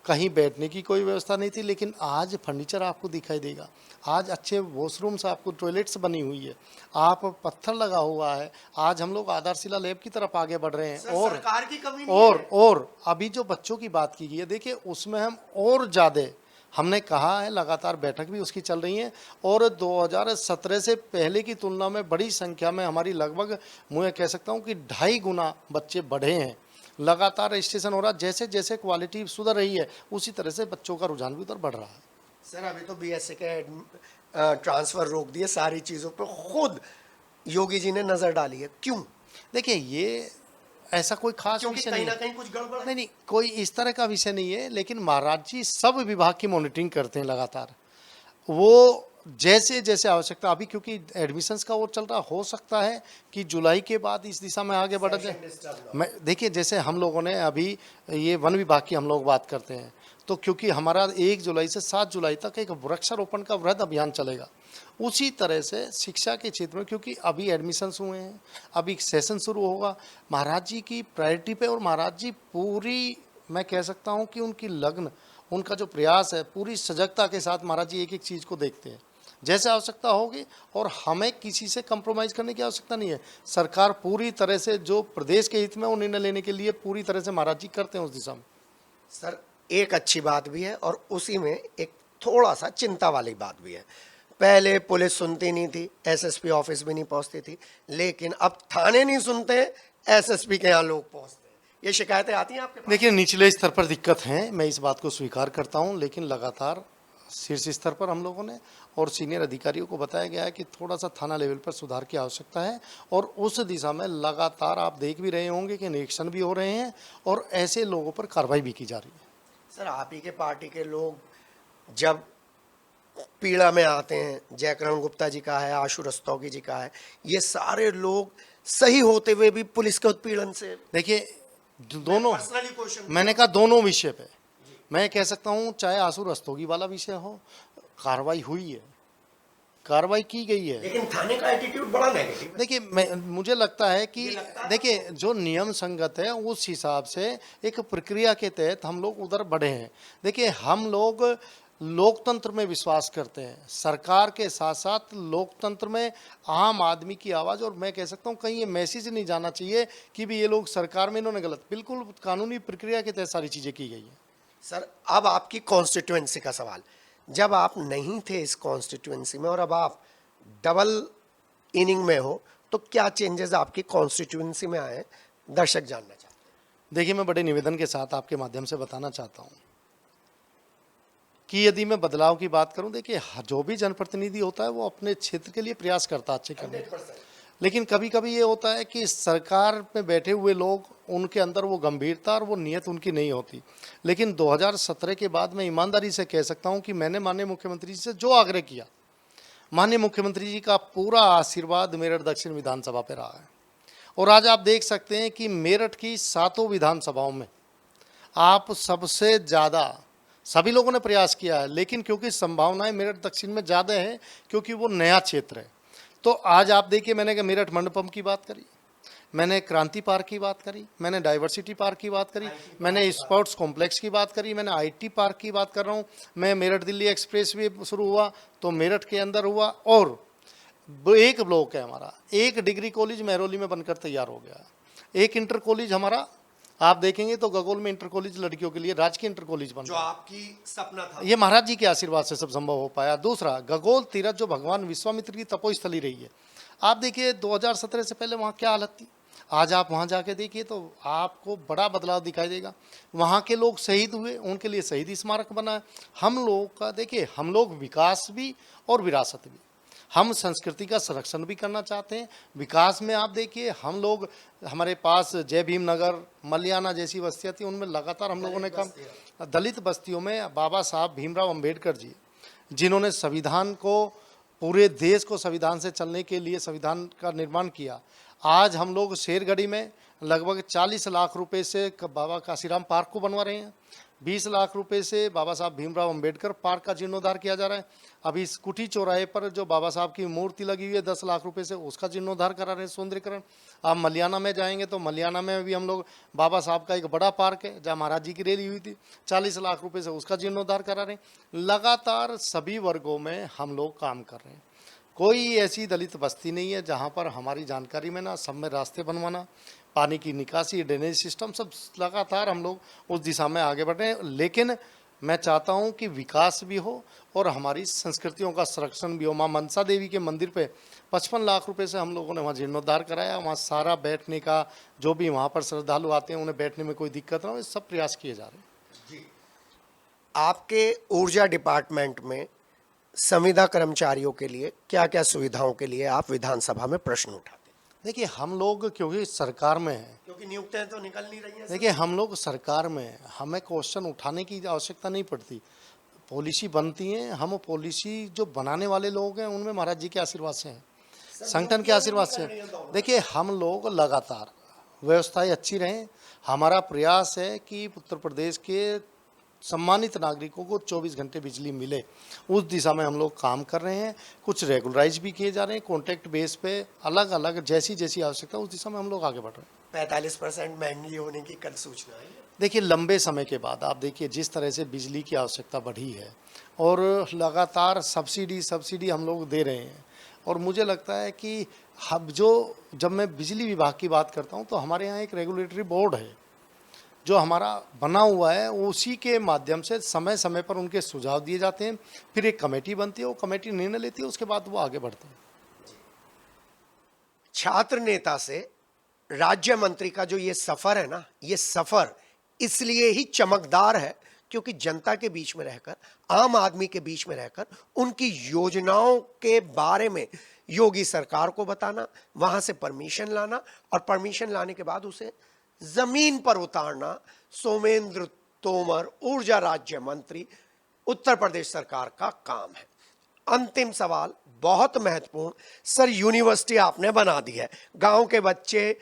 कहीं बैठने की कोई व्यवस्था नहीं थी। लेकिन आज फर्नीचर आपको दिखाई देगा, आज अच्छे वॉशरूम्स, आपको टॉयलेट्स बनी हुई है, आप पत्थर लगा हुआ है। आज हम लोग आधारशिला लैब की तरफ आगे बढ़ रहे हैं। और सरकार की कमी नहीं है। और अभी जो बच्चों की बात की गई है, देखिए उसमें हम और ज़्यादा, हमने कहा है लगातार बैठक भी उसकी चल रही है, और 2017 से पहले की तुलना में बड़ी संख्या में हमारी लगभग मैं कह सकता हूँ कि 2.5 गुना बच्चे बढ़े हैं। लगातार रजिस्ट्रेशन हो रहा, जैसे जैसे क्वालिटी सुधर रही है उसी तरह से बच्चों का रुझान भी उधर बढ़ रहा है। सर अभी तो बीएसए के ट्रांसफर रोक दिए, सारी चीजों पे खुद योगी जी ने नजर डाली है, क्यों? देखिए ये ऐसा कोई खास विषय नहीं, कहीं ना कहीं कुछ गड़बड़ है। नहीं, कोई इस तरह का विषय नहीं है। लेकिन महाराज जी सब विभाग की मॉनिटरिंग करते हैं लगातार, वो जैसे जैसे आवश्यकता, अभी क्योंकि एडमिशन्स का वो चल रहा, हो सकता है कि जुलाई के बाद इस दिशा में आगे बढ़ जाए। मैं देखिए जैसे हम लोगों ने अभी ये वन विभाग की हम लोग बात करते हैं, तो क्योंकि हमारा 1 जुलाई से 7 जुलाई तक एक वृक्षारोपण का वृहद अभियान चलेगा, उसी तरह से शिक्षा के क्षेत्र में क्योंकि अभी एडमिशन्स हुए हैं, अभी सेशन शुरू होगा, महाराज जी की प्रायोरिटी पे, और महाराज जी पूरी मैं कह सकता हूँ कि उनकी लगन, उनका जो प्रयास है, पूरी सजगता के साथ महाराज जी एक एक चीज़ को देखते हैं जैसे आवश्यकता होगी, और हमें किसी से कंप्रोमाइज करने की आवश्यकता नहीं है। सरकार पूरी तरह से जो प्रदेश के हित में वो निर्णय लेने के लिए पूरी तरह से महाराज जी करते हैं उस दिशा में। सर एक अच्छी बात भी है और उसी में एक थोड़ा सा चिंता वाली बात भी है। पहले पुलिस सुनती नहीं थी, एसएसपी ऑफिस भी नहीं पहुंचती थी, लेकिन अब थाने नहीं सुनते, एसएसपी के यहाँ लोग पहुंचते हैं। ये शिकायतें आती हैं आपके पास? देखिए निचले स्तर पर दिक्कत है, मैं इस बात को स्वीकार करता हूं, लेकिन लगातार शीर्ष स्तर पर हम लोगों ने और सीनियर अधिकारियों को बताया गया है कि थोड़ा सा थाना लेवल पर सुधार की आवश्यकता है, और उस दिशा में लगातार आप देख भी रहे होंगे कि निरीक्षण भी हो रहे हैं और ऐसे लोगों पर कार्रवाई भी की जा रही है। सर आप ही के पार्टी के लोग जब पीड़ा में आते हैं, जयकरण गुप्ता जी का है, आशु रस्तोगी जी का है, ये सारे लोग सही होते हुए भी पुलिस के उत्पीड़न से, देखिए दोनों, क्वेश्चन मैंने कहा दोनों विषय पे मैं कह सकता हूं, चाहे आशु रस्तोगी वाला विषय हो, कार्रवाई हुई है, कार्रवाई की गई है, लेकिन थाने का एटीट्यूड बड़ा नेगेटिव है। देखिए मुझे लगता है कि देखिए जो नियम संगत है उस हिसाब से एक प्रक्रिया के तहत हम लोग उधर बढ़े हैं। देखिए हम लोग लोकतंत्र में विश्वास करते हैं, सरकार के साथ साथ लोकतंत्र में आम आदमी की आवाज़, और मैं कह सकता हूं कहीं ये मैसेज नहीं जाना चाहिए कि भी ये लोग सरकार में इन्होंने गलत, बिल्कुल कानूनी प्रक्रिया के तहत सारी चीज़ें की गई हैं। सर अब आपकी कॉन्स्टिट्यूएंसी का सवाल, जब आप नहीं थे इस कॉन्स्टिट्यूएंसी में और अब आप डबल इनिंग में हो, तो क्या चेंजेस आपकी कॉन्स्टिट्यूएंसी में आए, दर्शक जानना चाहते हैं। देखिए मैं बड़े निवेदन के साथ आपके माध्यम से बताना चाहता हूं कि यदि मैं बदलाव की बात करूं, देखिए जो भी जनप्रतिनिधि होता है वो अपने क्षेत्र के लिए प्रयास करता है अच्छे करने का, लेकिन कभी कभी ये होता है कि सरकार में बैठे हुए लोग, उनके अंदर वो गंभीरता और वो नियत उनकी नहीं होती। लेकिन 2017 के बाद मैं ईमानदारी से कह सकता हूं कि मैंने माननीय मुख्यमंत्री जी से जो आग्रह किया, माननीय मुख्यमंत्री जी का पूरा आशीर्वाद मेरठ दक्षिण विधानसभा पे रहा है। और आज आप देख सकते हैं कि मेरठ की 7 विधानसभाओं में आप सबसे ज़्यादा सभी लोगों ने प्रयास किया है, लेकिन क्योंकि संभावनाएं मेरठ दक्षिण में ज़्यादा है क्योंकि वो नया क्षेत्र है। तो आज आप देखिए, मैंने मेरठ मंडपम की बात करी, मैंने क्रांति पार्क की बात करी, मैंने डाइवर्सिटी पार्क की बात करी, मैंने स्पोर्ट्स कॉम्प्लेक्स की बात करी, मैंने IT पार्क की बात कर रहा हूँ, मैं मेरठ दिल्ली एक्सप्रेस भी शुरू हुआ तो मेरठ के अंदर हुआ, और एक ब्लॉक है हमारा, एक डिग्री कॉलेज महरौली में बनकर तैयार हो गया, एक इंटर कॉलेज हमारा आप देखेंगे तो गगोल में इंटर कॉलेज लड़कियों के लिए राजकीय इंटर कॉलेज बन जो आपकी सपना था, ये महाराज जी के आशीर्वाद से सब संभव हो पाया। दूसरा, गगोल तीरथ जो भगवान विश्वामित्र की तपोस्थली रही है, आप देखिए 2017 से पहले वहाँ क्या हालत थी, आज आप वहाँ जाके देखिए तो आपको बड़ा बदलाव दिखाई देगा। वहाँ के लोग शहीद हुए, उनके लिए शहीद स्मारक बना है। हम लोग का देखिए, हम लोग विकास भी और विरासत भी, हम संस्कृति का संरक्षण भी करना चाहते हैं। विकास में आप देखिए, हम लोग, हमारे पास जय भीम नगर, मलियाना जैसी बस्तियाँ थी, उनमें लगातार हम लोगों ने काम, दलित बस्तियों में बाबा साहब भीमराव अंबेडकर जी, जिन्होंने संविधान को, पूरे देश को संविधान से चलने के लिए संविधान का निर्माण किया। आज हम लोग शेरगढ़ी में लगभग 40 लाख रुपए से बाबा काशीराम पार्क को बनवा रहे हैं, 20 लाख रुपए से बाबा साहब भीमराव अंबेडकर पार्क का जीर्णोद्धार किया जा रहा है। अभी कुटी चौराहे पर जो बाबा साहब की मूर्ति लगी हुई है 10 लाख रुपए से, उसका जीर्णोद्धार करा रहे हैं, सौंदर्यीकरण। आप मलियाना में जाएंगे तो मलियाना में भी हम लोग, बाबा साहब का एक बड़ा पार्क है जहाँ महाराज जी की रैली हुई थी, 40 लाख रुपए से उसका जीर्णोद्धार करा रहे हैं। लगातार सभी वर्गों में हम लोग काम कर रहे हैं। कोई ऐसी दलित बस्ती नहीं है जहाँ पर हमारी जानकारी में ना, सब में रास्ते बनवाना, पानी की निकासी, ड्रेनेज सिस्टम, सब लगातार हम लोग उस दिशा में आगे बढ़ रहे हैं। लेकिन मैं चाहता हूं कि विकास भी हो और हमारी संस्कृतियों का संरक्षण भी हो। मां मनसा देवी के मंदिर पे 55 लाख रुपए से हम लोगों ने वहाँ जीर्णोद्धार कराया। वहाँ सारा बैठने का, जो भी वहाँ पर श्रद्धालु आते हैं उन्हें बैठने में कोई दिक्कत ना हो, सब प्रयास किए जा रहे हैं। आपके ऊर्जा डिपार्टमेंट में संविदा कर्मचारियों के लिए क्या क्या सुविधाओं के लिए आप विधानसभा में प्रश्न उठाते? देखिए, हम लोग क्योंकि सरकार में हैं, क्योंकि नियुक्तियां तो निकल नहीं रही हैं। देखिए हम लोग सरकार में हैं, हमें क्वेश्चन उठाने की आवश्यकता नहीं पड़ती। पॉलिसी बनती है, हम पॉलिसी जो बनाने वाले लोग हैं उनमें महाराज जी के आशीर्वाद से हैं, संगठन के आशीर्वाद से। देखिए, हम लोग लगातार व्यवस्थाएं अच्छी रहें, हमारा प्रयास है कि उत्तर प्रदेश के सम्मानित नागरिकों को 24 घंटे बिजली मिले, उस दिशा में हम लोग काम कर रहे हैं। कुछ रेगुलराइज भी किए जा रहे हैं, कॉन्ट्रैक्ट बेस पे, अलग अलग जैसी जैसी आवश्यकता उस दिशा में हम लोग आगे बढ़ रहे हैं। 45% महंगी होने की कल सूचना आई है। देखिए, लंबे समय के बाद आप देखिए जिस तरह से बिजली की आवश्यकता बढ़ी है और लगातार सब्सिडी हम लोग दे रहे हैं, और मुझे लगता है कि हम जब मैं बिजली विभाग की बात करता हूँ तो हमारे यहाँ एक रेगुलेटरी बोर्ड है जो हमारा बना हुआ है, उसी के माध्यम से समय समय पर उनके सुझाव दिए जाते हैं, फिर एक कमेटी बनती है, वो कमेटी निर्णय लेती है, उसके बाद वो आगे बढ़ते हैं। छात्र नेता से राज्य मंत्री का जो ये सफर है ना, ये सफर इसलिए ही चमकदार है क्योंकि जनता के बीच में रहकर, आम आदमी के बीच में रहकर उनकी योजनाओं के बारे में योगी सरकार को बताना, वहां से परमिशन लाना और परमिशन लाने के बाद उसे जमीन पर उतारना सोमेंद्र तोमर, ऊर्जा राज्य मंत्री, उत्तर प्रदेश सरकार का काम है। अंतिम सवाल बहुत महत्वपूर्ण, सर यूनिवर्सिटी आपने बना दी है, गांव के बच्चे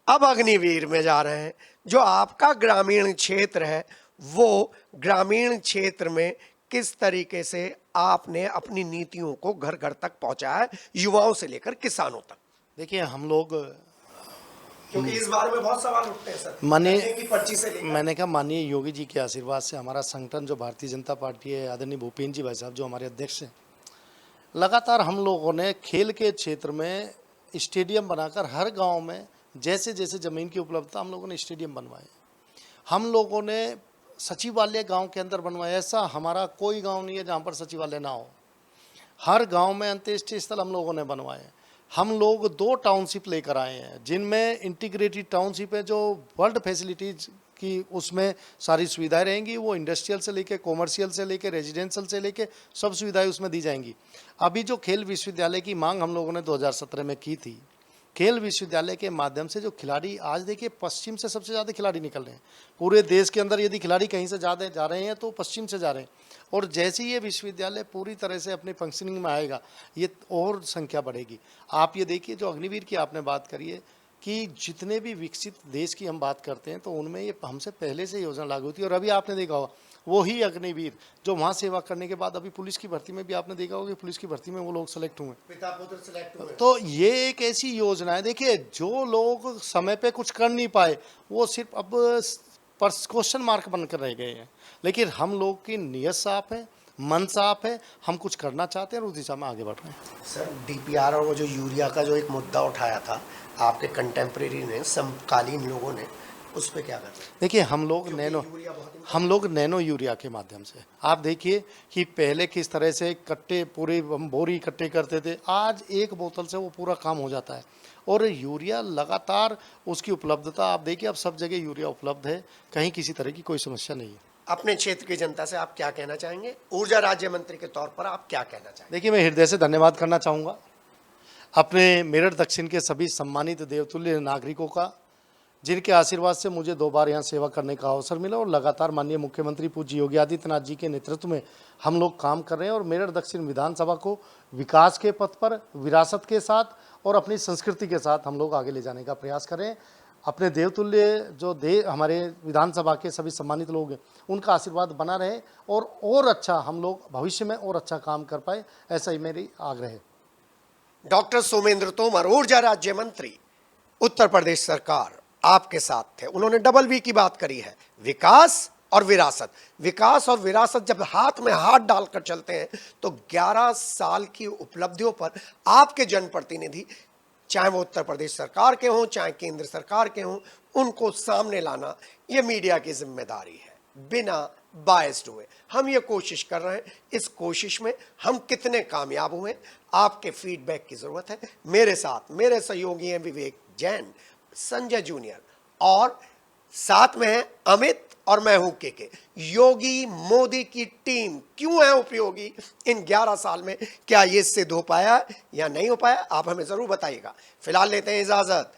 अब अग्निवीर में जा रहे हैं, जो आपका ग्रामीण क्षेत्र है वो ग्रामीण क्षेत्र में किस तरीके से आपने अपनी नीतियों को घर घर तक पहुंचाया है, युवाओं से लेकर किसानों तक? देखिए, हम लोग, क्योंकि इस बारे में बहुत सवाल उठते हैं सर, मैंने कहा माननीय योगी जी के आशीर्वाद से हमारा संगठन जो भारतीय जनता पार्टी है, आदरणीय भूपेन्द्र जी भाई साहब जो हमारे अध्यक्ष हैं, लगातार हम लोगों ने खेल के क्षेत्र में स्टेडियम बनाकर हर गांव में जैसे जैसे ज़मीन की उपलब्धता हम लोगों ने स्टेडियम बनवाए। हम लोगों ने सचिवालय गांव के अंदर बनवाया। ऐसा हमारा कोई गांव नहीं है जहां पर सचिवालय ना हो, हर गांव में अंत्येष्टि स्थल हम लोगों ने बनवाए। हम लोग 2 टाउनशिप लेकर आए हैं जिनमें इंटीग्रेटेड टाउनशिप है, जो वर्ल्ड फैसिलिटीज़ की उसमें सारी सुविधाएं रहेंगी, वो इंडस्ट्रियल से लेके कॉमर्शियल से लेके रेजिडेंशियल से लेके सब सुविधाएं उसमें दी जाएंगी। अभी जो खेल विश्वविद्यालय की मांग हम लोगों ने 2017 में की थी, खेल विश्वविद्यालय के माध्यम से जो खिलाड़ी, आज देखिए पश्चिम से सबसे ज़्यादा खिलाड़ी निकल रहे हैं पूरे देश के अंदर, यदि खिलाड़ी कहीं से ज़्यादा जा रहे हैं तो पश्चिम से जा रहे हैं, और जैसे ही ये विश्वविद्यालय पूरी तरह से अपनी फंक्शनिंग में आएगा ये और संख्या बढ़ेगी। आप ये देखिए, जो अग्निवीर की आपने बात करी है, कि जितने भी विकसित देश की हम बात करते हैं तो उनमें ये हमसे पहले से योजना लागू होती है। और अभी आपने देखा होगा वही अग्निवीर जो वहाँ सेवा करने के बाद अभी पुलिस की भर्ती में भी आपने देखा होगा कि पुलिस की भर्ती में वो लोग सेलेक्ट हुए, पिता पुत्र सेलेक्ट हुए। तो ये एक ऐसी योजना है। देखिए जो लोग समय पे कुछ कर नहीं पाए वो सिर्फ अब पर क्वेश्चन मार्क बनकर रह गए हैं, लेकिन हम लोग की नीयत साफ है, मन साफ है, हम कुछ करना चाहते हैं और उस दिशा में आगे बढ़ रहे हैं। सर डीपीआर और वो जो यूरिया का जो एक मुद्दा उठाया था आपके कंटेम्प्रेरी ने, समकालीन लोगों ने, उस पर क्या करते हैं? देखिए हम लोग नैनो यूरिया के माध्यम से आप देखिए कि पहले किस तरह से कट्टे पूरे हम बोरी इकट्ठे करते थे, आज एक बोतल से वो पूरा काम हो जाता है। और यूरिया लगातार उसकी उपलब्धता आप देखिए अब सब जगह यूरिया उपलब्ध है, कहीं किसी तरह की कोई समस्या नहीं है। अपने क्षेत्र की जनता से आप क्या कहना चाहेंगे? ऊर्जा राज्य मंत्री के तौर पर आप क्या कहना चाहेंगे? देखिए मैं हृदय से धन्यवाद करना चाहूँगा अपने मेरठ दक्षिण के सभी सम्मानित देवतुल्य नागरिकों का, जिनके आशीर्वाद से मुझे 2 बार यहाँ सेवा करने का अवसर मिला और लगातार माननीय मुख्यमंत्री पूज्य योगी आदित्यनाथ जी के नेतृत्व में हम लोग काम कर रहे हैं और मेरठ दक्षिण विधानसभा को विकास के पथ पर विरासत के साथ और अपनी संस्कृति के साथ हम लोग आगे ले जाने का प्रयास करें। अपने देवतुल्य जो हमारे विधानसभा के सभी सम्मानित लोग हैं उनका आशीर्वाद बना रहे और अच्छा हम लोग भविष्य में और अच्छा काम कर पाए, ऐसा ही मेरी आग्रह है। डॉक्टर सोमेंद्र तोमर, ऊर्जा राज्य मंत्री, उत्तर प्रदेश सरकार आपके साथ थे। उन्होंने डबल वी की बात करी है, विकास और विरासत। विकास और विरासत जब हाथ में हाथ डालकर चलते हैं तो 11 साल की उपलब्धियों पर आपके जनप्रतिनिधि, चाहे वो उत्तर प्रदेश सरकार के हों चाहे केंद्र सरकार के हों, उनको सामने लाना ये मीडिया की जिम्मेदारी है, बिना बायस्ड हुए। हम ये कोशिश कर रहे हैं, इस कोशिश में हम कितने कामयाब हुए आपके फीडबैक की जरूरत है। मेरे साथ मेरे सहयोगी हैं विवेक जैन, संजय जूनियर और साथ में है अमित और मैं हूं के। योगी मोदी की टीम क्यों है उपयोगी इन 11 साल में? क्या ये सिद्ध हो पाया या नहीं हो पाया? आप हमें जरूर बताइएगा। फिलहाल लेते हैं इजाजत,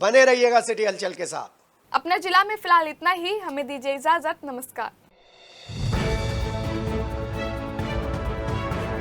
बने रहिएगा सिटी हलचल के साथ। अपना जिला में फिलहाल इतना ही, हमें दीजिए इजाजत, नमस्कार।